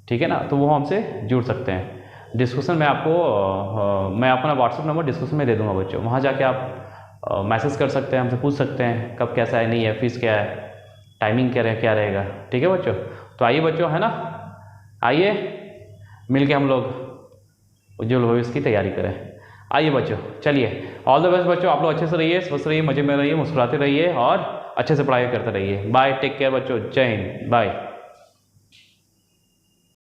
A: ठीक है ना, तो वो हमसे जुड़ सकते हैं। डिस्क्रिप्शन में आपको मैं अपना व्हाट्सअप नंबर डिस्क्रिप्शन में दे दूंगा बच्चों, वहाँ जाके आप मैसेज कर सकते हैं, हमसे पूछ सकते हैं कब कैसा है, नहीं है, फीस क्या है, टाइमिंग क्या रहेगा, ठीक है बच्चों। तो आइए बच्चों, है ना, आइए मिल के हम लोग उज्जवल भविष्य की तैयारी करें। आइए बच्चों, चलिए, ऑल द बेस्ट बच्चों। आप लोग अच्छे से रहिए, स्वस्थ रहिए, मजे में रहिए, मुस्कुराते रहिए और अच्छे से पढ़ाई करते रहिए। बाय, टेक केयर बच्चों, जय हिंद, बाय।